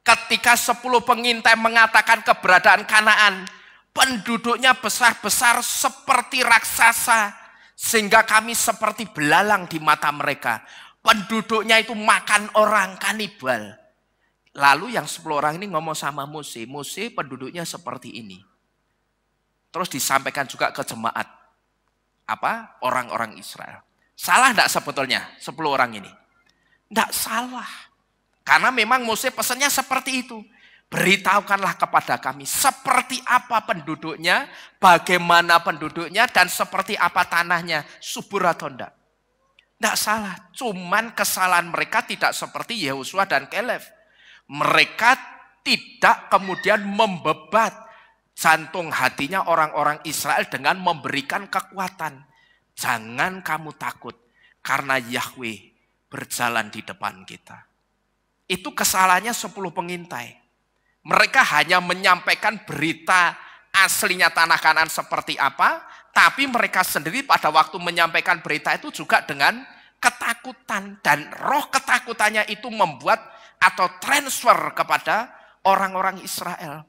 Ketika 10 pengintai mengatakan keberadaan Kanaan, penduduknya besar-besar seperti raksasa, sehingga kami seperti belalang di mata mereka. Penduduknya itu makan orang, kanibal. Lalu yang 10 orang ini ngomong sama Mose, Mose penduduknya seperti ini. Terus disampaikan juga ke jemaat, orang-orang Israel. Salah enggak sebetulnya 10 orang ini? Enggak salah. Karena memang Mose pesannya seperti itu. Beritahukanlah kepada kami seperti apa penduduknya, bagaimana penduduknya, dan seperti apa tanahnya, subur atau enggak. Enggak salah, cuman kesalahan mereka tidak seperti Yehosua dan Kaleb. Mereka tidak kemudian membebat jantung hatinya orang-orang Israel dengan memberikan kekuatan. Jangan kamu takut, karena Yahweh berjalan di depan kita. Itu kesalahannya 10 pengintai. Mereka hanya menyampaikan berita aslinya tanah Kanaan seperti apa, tapi mereka sendiri pada waktu menyampaikan berita itu juga dengan ketakutan. Dan roh ketakutannya itu membuat atau transfer kepada orang-orang Israel.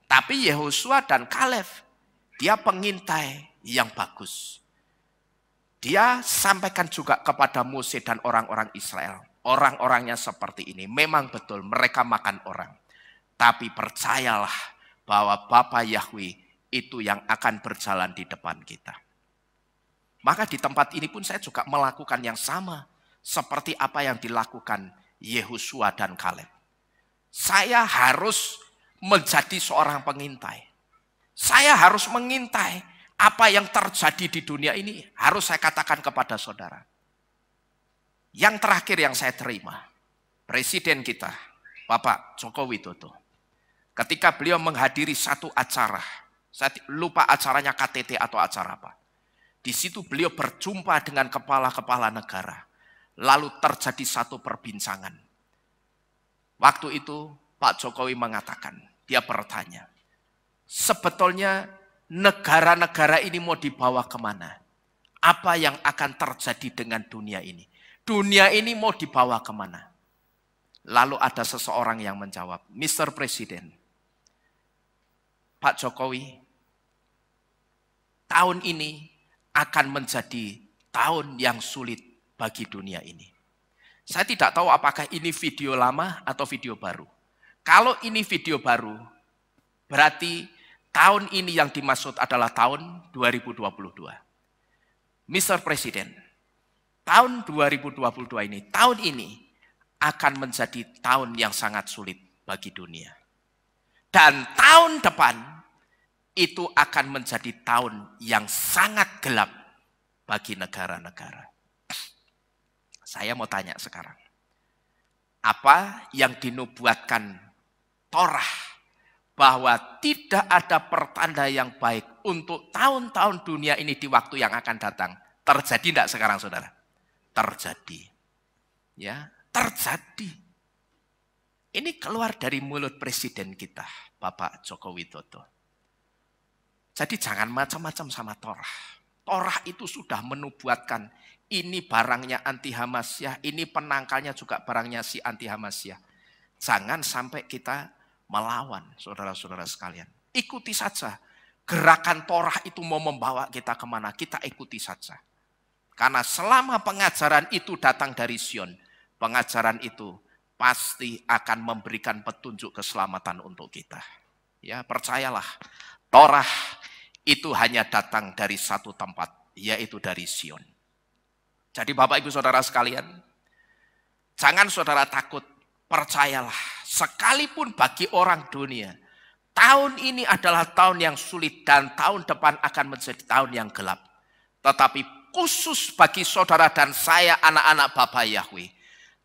Tapi Yehosua dan Kaleb, dia pengintai yang bagus. Dia sampaikan juga kepada Mose dan orang-orang Israel. Orang-orangnya seperti ini. Memang betul mereka makan orang. Tapi percayalah bahwa Bapa Yahweh itu yang akan berjalan di depan kita. Maka di tempat ini pun saya juga melakukan yang sama. Seperti apa yang dilakukan Yehosua dan Kaleb. Saya harus menjadi seorang pengintai. Saya harus mengintai apa yang terjadi di dunia ini. Harus saya katakan kepada saudara. Yang terakhir yang saya terima, Presiden kita, Bapak Joko Widodo, ketika beliau menghadiri satu acara, saya lupa acaranya KTT atau acara apa. Di situ beliau berjumpa dengan kepala-kepala negara. Lalu terjadi satu perbincangan. Waktu itu Pak Jokowi mengatakan, dia bertanya, sebetulnya negara-negara ini mau dibawa kemana? Apa yang akan terjadi dengan dunia ini? Dunia ini mau dibawa kemana? Lalu ada seseorang yang menjawab, Mr. Presiden, Pak Jokowi, tahun ini akan menjadi tahun yang sulit bagi dunia ini. Saya tidak tahu apakah ini video lama atau video baru. Kalau ini video baru, berarti tahun ini yang dimaksud adalah tahun 2022. Mr. Presiden, tahun 2022 ini, tahun ini akan menjadi tahun yang sangat sulit bagi dunia. Dan tahun depan itu akan menjadi tahun yang sangat gelap bagi negara-negara. Saya mau tanya sekarang, apa yang dinubuatkan Torah bahwa tidak ada pertanda yang baik untuk tahun-tahun dunia ini di waktu yang akan datang, terjadi tidak sekarang saudara? Terjadi. Ya, terjadi. Ini keluar dari mulut presiden kita, Bapak Joko Widodo. Jadi jangan macam-macam sama Torah. Torah itu sudah menubuatkan ini barangnya anti Hamasyah, ini penangkalnya juga barangnya si anti Hamasyah. Jangan sampai kita melawan saudara-saudara sekalian. Ikuti saja. Gerakan Torah itu mau membawa kita kemana, kita ikuti saja. Karena selama pengajaran itu datang dari Sion, pengajaran itu pasti akan memberikan petunjuk keselamatan untuk kita. Ya, percayalah, Torah itu hanya datang dari satu tempat, yaitu dari Sion. Jadi Bapak Ibu Saudara sekalian, jangan saudara takut percayalah, sekalipun bagi orang dunia, tahun ini adalah tahun yang sulit dan tahun depan akan menjadi tahun yang gelap. Tetapi khusus bagi saudara dan saya, anak-anak Bapa Yahweh,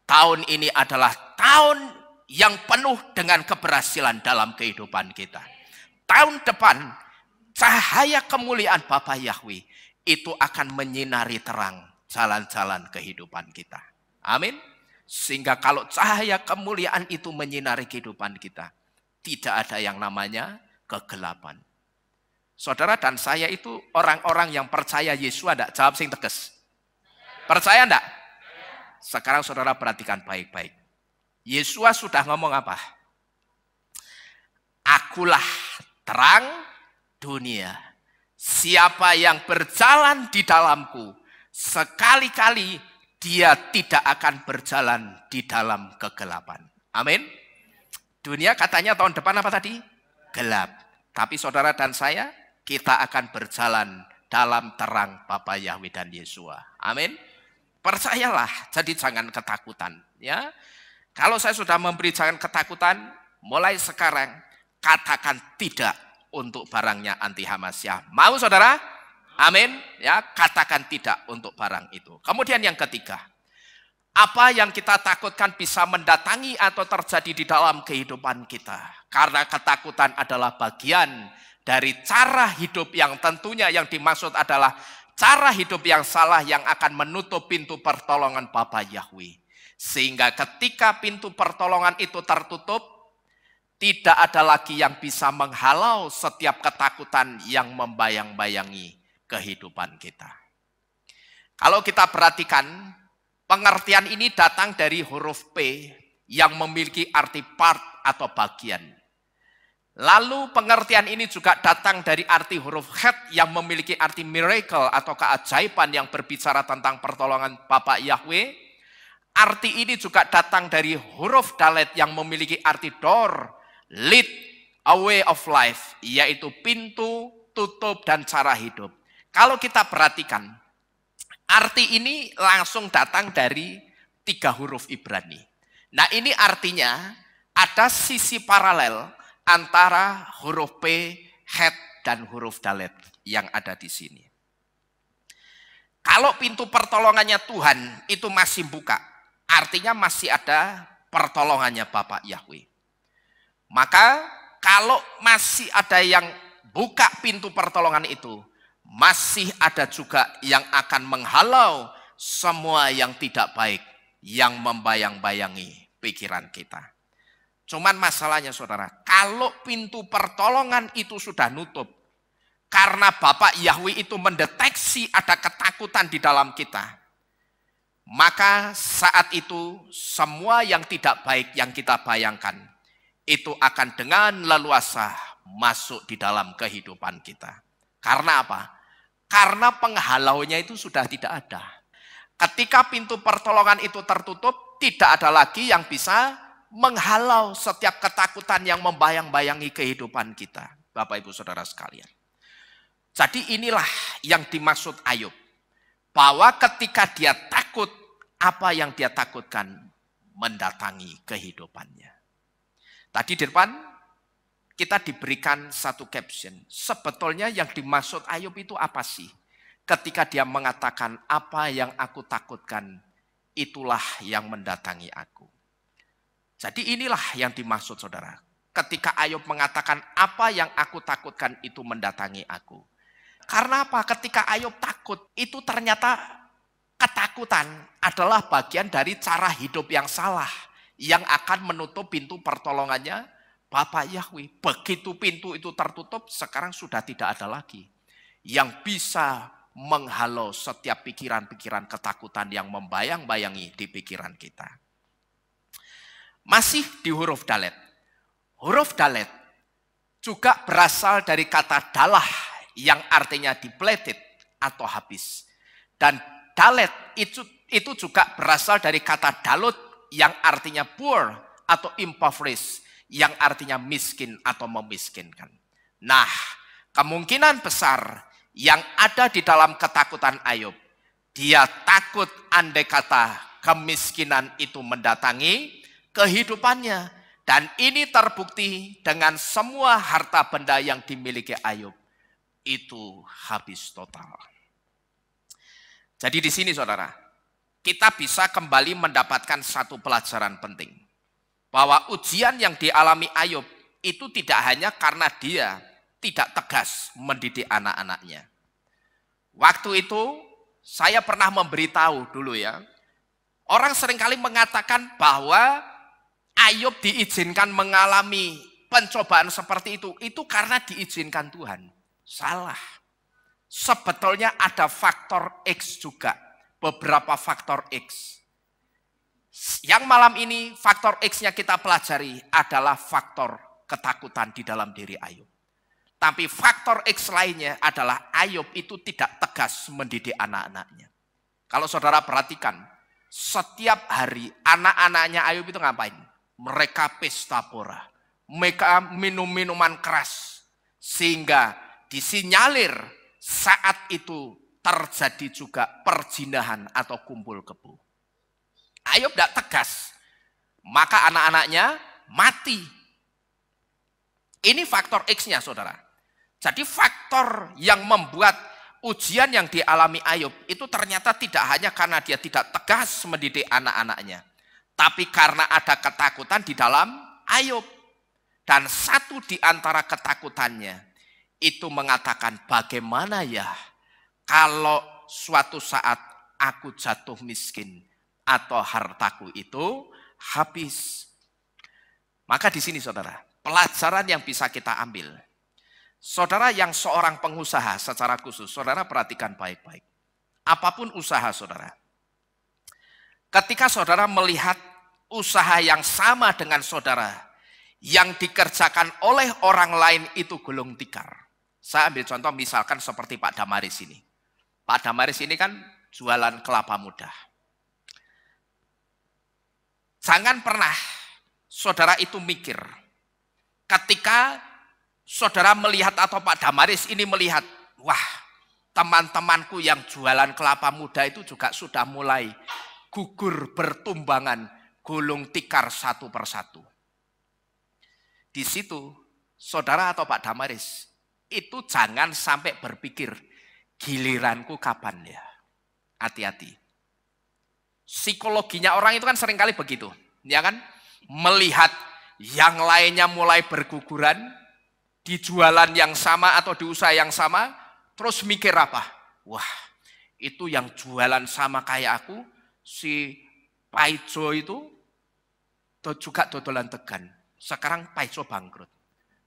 tahun ini adalah tahun yang penuh dengan keberhasilan dalam kehidupan kita. Tahun depan, cahaya kemuliaan Bapa Yahweh itu akan menyinari terang jalan-jalan kehidupan kita. Amin. Sehingga kalau cahaya kemuliaan itu menyinari kehidupan kita, tidak ada yang namanya kegelapan. Saudara dan saya itu orang-orang yang percaya Yesus ada. Jawab sing tegas. Percaya enggak? Sekarang saudara perhatikan baik-baik. Yesus sudah ngomong apa? Akulah terang dunia. Siapa yang berjalan di dalamku, sekali-kali dia tidak akan berjalan di dalam kegelapan. Amin. Dunia katanya tahun depan apa tadi? Gelap. Tapi saudara dan saya, kita akan berjalan dalam terang Bapa Yahweh dan Yesus. Amin. Percayalah, jadi jangan ketakutan. Ya, kalau saya sudah memberi jangan ketakutan, mulai sekarang katakan tidak untuk barangnya anti Hamasya. Mau saudara? Amin. Ya, katakan tidak untuk barang itu. Kemudian yang ketiga, apa yang kita takutkan bisa mendatangi atau terjadi di dalam kehidupan kita. Karena ketakutan adalah bagian dari cara hidup yang tentunya yang dimaksud adalah cara hidup yang salah yang akan menutup pintu pertolongan Bapa Yahweh. Sehingga ketika pintu pertolongan itu tertutup, tidak ada lagi yang bisa menghalau setiap ketakutan yang membayang-bayangi kehidupan kita. Kalau kita perhatikan, pengertian ini datang dari huruf P yang memiliki arti part atau bagian. Lalu pengertian ini juga datang dari arti huruf Het yang memiliki arti miracle atau keajaiban yang berbicara tentang pertolongan Bapa Yahweh. Arti ini juga datang dari huruf Dalet yang memiliki arti door, lead, a way of life, yaitu pintu, tutup, dan cara hidup. Kalau kita perhatikan, arti ini langsung datang dari 3 huruf Ibrani. Nah, ini artinya ada sisi paralel antara huruf P, Het, dan huruf Dalet yang ada di sini. Kalau pintu pertolongannya Tuhan itu masih buka, artinya masih ada pertolongannya Bapa Yahweh. Maka kalau masih ada yang buka pintu pertolongan itu, masih ada juga yang akan menghalau semua yang tidak baik yang membayang-bayangi pikiran kita. Cuman masalahnya saudara, kalau pintu pertolongan itu sudah nutup, karena Bapak Yahweh itu mendeteksi ada ketakutan di dalam kita, maka saat itu semua yang tidak baik yang kita bayangkan, itu akan dengan leluasa masuk di dalam kehidupan kita. Karena apa? Karena penghalaunya itu sudah tidak ada. Ketika pintu pertolongan itu tertutup, tidak ada lagi yang bisa menghalau setiap ketakutan yang membayang-bayangi kehidupan kita. Bapak Ibu Saudara sekalian. Jadi inilah yang dimaksud Ayub. Bahwa ketika dia takut, apa yang dia takutkan mendatangi kehidupannya. Tadi di depan kita diberikan satu caption. Sebetulnya yang dimaksud Ayub itu apa sih? Ketika dia mengatakan apa yang aku takutkan, itulah yang mendatangi aku. Jadi inilah yang dimaksud saudara. Ketika Ayub mengatakan apa yang aku takutkan itu mendatangi aku. Karena apa? Ketika Ayub takut, itu ternyata ketakutan adalah bagian dari cara hidup yang salah. Yang akan menutup pintu pertolongannya Bapa Yahweh. Begitu pintu itu tertutup, sekarang sudah tidak ada lagi. Yang bisa menghalau setiap pikiran-pikiran ketakutan yang membayang-bayangi di pikiran kita. Masih di huruf Dalet. Huruf Dalet juga berasal dari kata dalah yang artinya depleted atau habis. Dan Dalet itu juga berasal dari kata dalut yang artinya poor atau impoverished, yang artinya miskin atau memiskinkan. Nah, kemungkinan besar yang ada di dalam ketakutan Ayub, dia takut andai kata kemiskinan itu mendatangi, kehidupannya. Dan ini terbukti dengan semua harta benda yang dimiliki Ayub. Itu habis total. Jadi di sini saudara, kita bisa kembali mendapatkan satu pelajaran penting. Bahwa ujian yang dialami Ayub itu tidak hanya karena dia tidak tegas mendidik anak-anaknya. Waktu itu saya pernah memberitahu dulu ya. Orang seringkali mengatakan bahwa Ayub diizinkan mengalami pencobaan seperti itu karena diizinkan Tuhan. Salah. Sebetulnya ada faktor X juga. Beberapa faktor X. Yang malam ini faktor X-nya kita pelajari adalah faktor ketakutan di dalam diri Ayub. Tapi faktor X lainnya adalah Ayub itu tidak tegas mendidik anak-anaknya. Kalau saudara perhatikan, setiap hari anak-anaknya Ayub itu ngapain? Mereka pesta pora. Mereka minum minuman keras. Sehingga disinyalir saat itu terjadi juga perzinahan atau kumpul kebo. Ayub tidak tegas, maka anak-anaknya mati. Ini faktor X-nya saudara. Jadi faktor yang membuat ujian yang dialami Ayub itu ternyata tidak hanya karena dia tidak tegas mendidik anak-anaknya. Tapi karena ada ketakutan di dalam Ayub. Dan satu di antara ketakutannya itu mengatakan, bagaimana ya kalau suatu saat aku jatuh miskin atau hartaku itu habis. Maka di sini saudara, pelajaran yang bisa kita ambil. Saudara yang seorang pengusaha secara khusus, saudara perhatikan baik-baik. Apapun usaha saudara. Ketika saudara melihat usaha yang sama dengan saudara, yang dikerjakan oleh orang lain itu gulung tikar. Saya ambil contoh misalkan seperti Pak Damaris ini. Pak Damaris ini kan jualan kelapa muda. Jangan pernah saudara itu mikir, ketika saudara melihat atau Pak Damaris ini melihat, wah teman-temanku yang jualan kelapa muda itu juga sudah mulai gugur bertumbangan, gulung tikar satu persatu. Di situ saudara atau Pak Damaris itu jangan sampai berpikir, giliranku kapan ya? Hati-hati. Psikologinya orang itu kan seringkali begitu, ya kan? Melihat yang lainnya mulai berguguran di jualan yang sama atau di usaha yang sama, terus mikir apa? Wah, itu yang jualan sama kayak aku, si Paijo itu juga dodolan tegan. Sekarang Paijo bangkrut.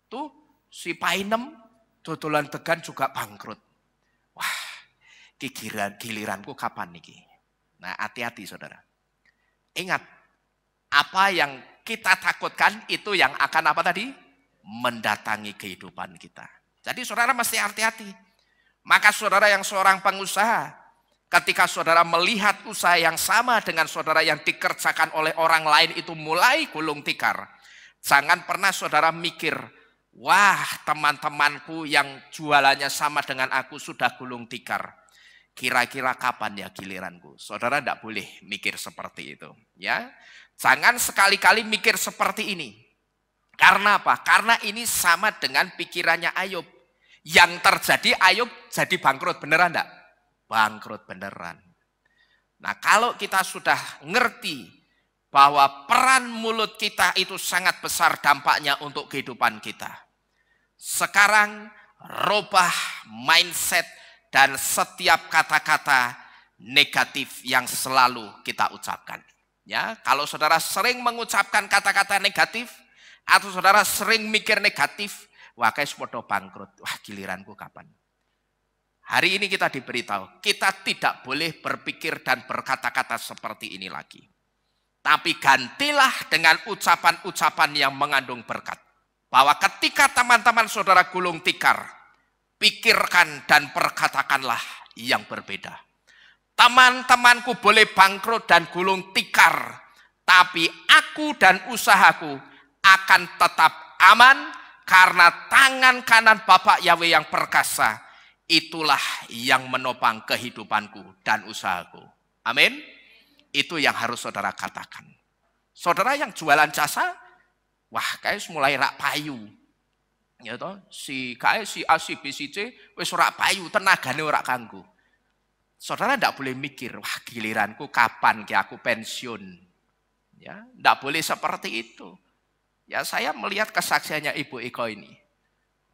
Tuh si Painem dodolan tegan juga bangkrut. Wah, giliranku kapan nih? Nah, hati-hati saudara. Ingat, apa yang kita takutkan itu yang akan apa tadi? Mendatangi kehidupan kita. Jadi saudara mesti hati-hati. Maka saudara yang seorang pengusaha, ketika saudara melihat usaha yang sama dengan saudara yang dikerjakan oleh orang lain itu mulai gulung tikar, jangan pernah saudara mikir, wah teman-temanku yang jualannya sama dengan aku sudah gulung tikar. Kira-kira kapan ya giliranku? Saudara tidak boleh mikir seperti itu. Ya, jangan sekali-kali mikir seperti ini. Karena apa? Karena ini sama dengan pikirannya Ayub. Yang terjadi Ayub jadi bangkrut, beneran enggak? Bangkrut beneran. Nah kalau kita sudah ngerti bahwa peran mulut kita itu sangat besar dampaknya untuk kehidupan kita. Sekarang rubah mindset dan setiap kata-kata negatif yang selalu kita ucapkan. Ya, kalau saudara sering mengucapkan kata-kata negatif atau saudara sering mikir negatif, wah kayak podo bangkrut, wah giliranku kapan? Hari ini kita diberitahu, kita tidak boleh berpikir dan berkata-kata seperti ini lagi. Tapi gantilah dengan ucapan-ucapan yang mengandung berkat. Bahwa ketika teman-teman saudara gulung tikar, pikirkan dan perkatakanlah yang berbeda. Teman-temanku boleh bangkrut dan gulung tikar, tapi aku dan usahaku akan tetap aman karena tangan kanan Bapak Yahweh yang perkasa itulah yang menopang kehidupanku dan usahaku. Amin. Itu yang harus saudara katakan. Saudara yang jualan jasa, wah kayak mulai rak payu. Ya toh, si A, si B, si C wis ora payu, tenagane ora kanggo. Saudara ndak boleh mikir, wah giliranku kapan ki aku pensiun. Ya, ndak boleh seperti itu. Ya, saya melihat kesaksiannya Ibu Eko ini.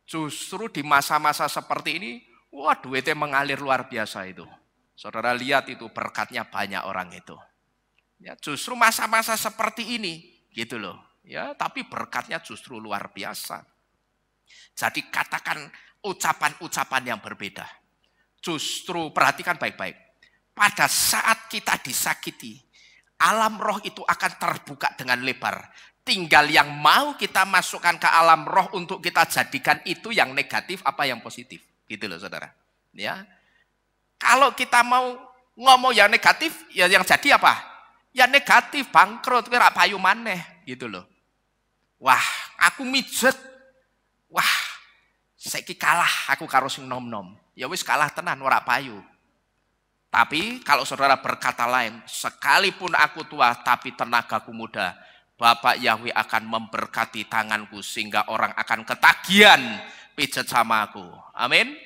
Justru di masa-masa seperti ini, wah duitnya mengalir luar biasa itu. Saudara lihat itu berkatnya banyak orang itu. Ya, justru masa-masa seperti ini, gitu loh. Ya, tapi berkatnya justru luar biasa. Jadi katakan ucapan-ucapan yang berbeda. Justru perhatikan baik-baik. Pada saat kita disakiti, alam roh itu akan terbuka dengan lebar. Tinggal yang mau kita masukkan ke alam roh untuk kita jadikan itu yang negatif apa yang positif. Gitu loh saudara. Ya. Kalau kita mau ngomong yang negatif, ya yang jadi apa? Ya negatif, bangkrut, kira payu maneh. Gitu loh. Wah, aku mijet. Wah, saiki kalah aku karo sing nom-nom. Ya wis kalah tenan ora payu. Tapi kalau saudara berkata lain, sekalipun aku tua tapi tenagaku muda, Bapak Yahweh akan memberkati tanganku sehingga orang akan ketagihan pijet sama aku. Amin.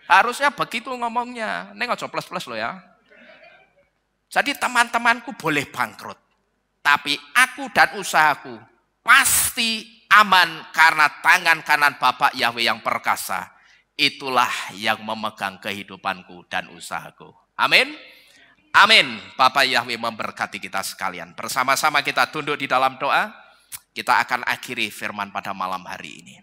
Harusnya begitu ngomongnya. Neng aja plus-plus loh ya. Jadi teman-temanku boleh bangkrut. Tapi aku dan usahaku pasti aman karena tangan kanan Bapak Yahweh yang perkasa. Itulah yang memegang kehidupanku dan usahaku. Amin. Amin. Bapak Yahweh memberkati kita sekalian. Bersama-sama kita tunduk di dalam doa. Kita akan akhiri firman pada malam hari ini.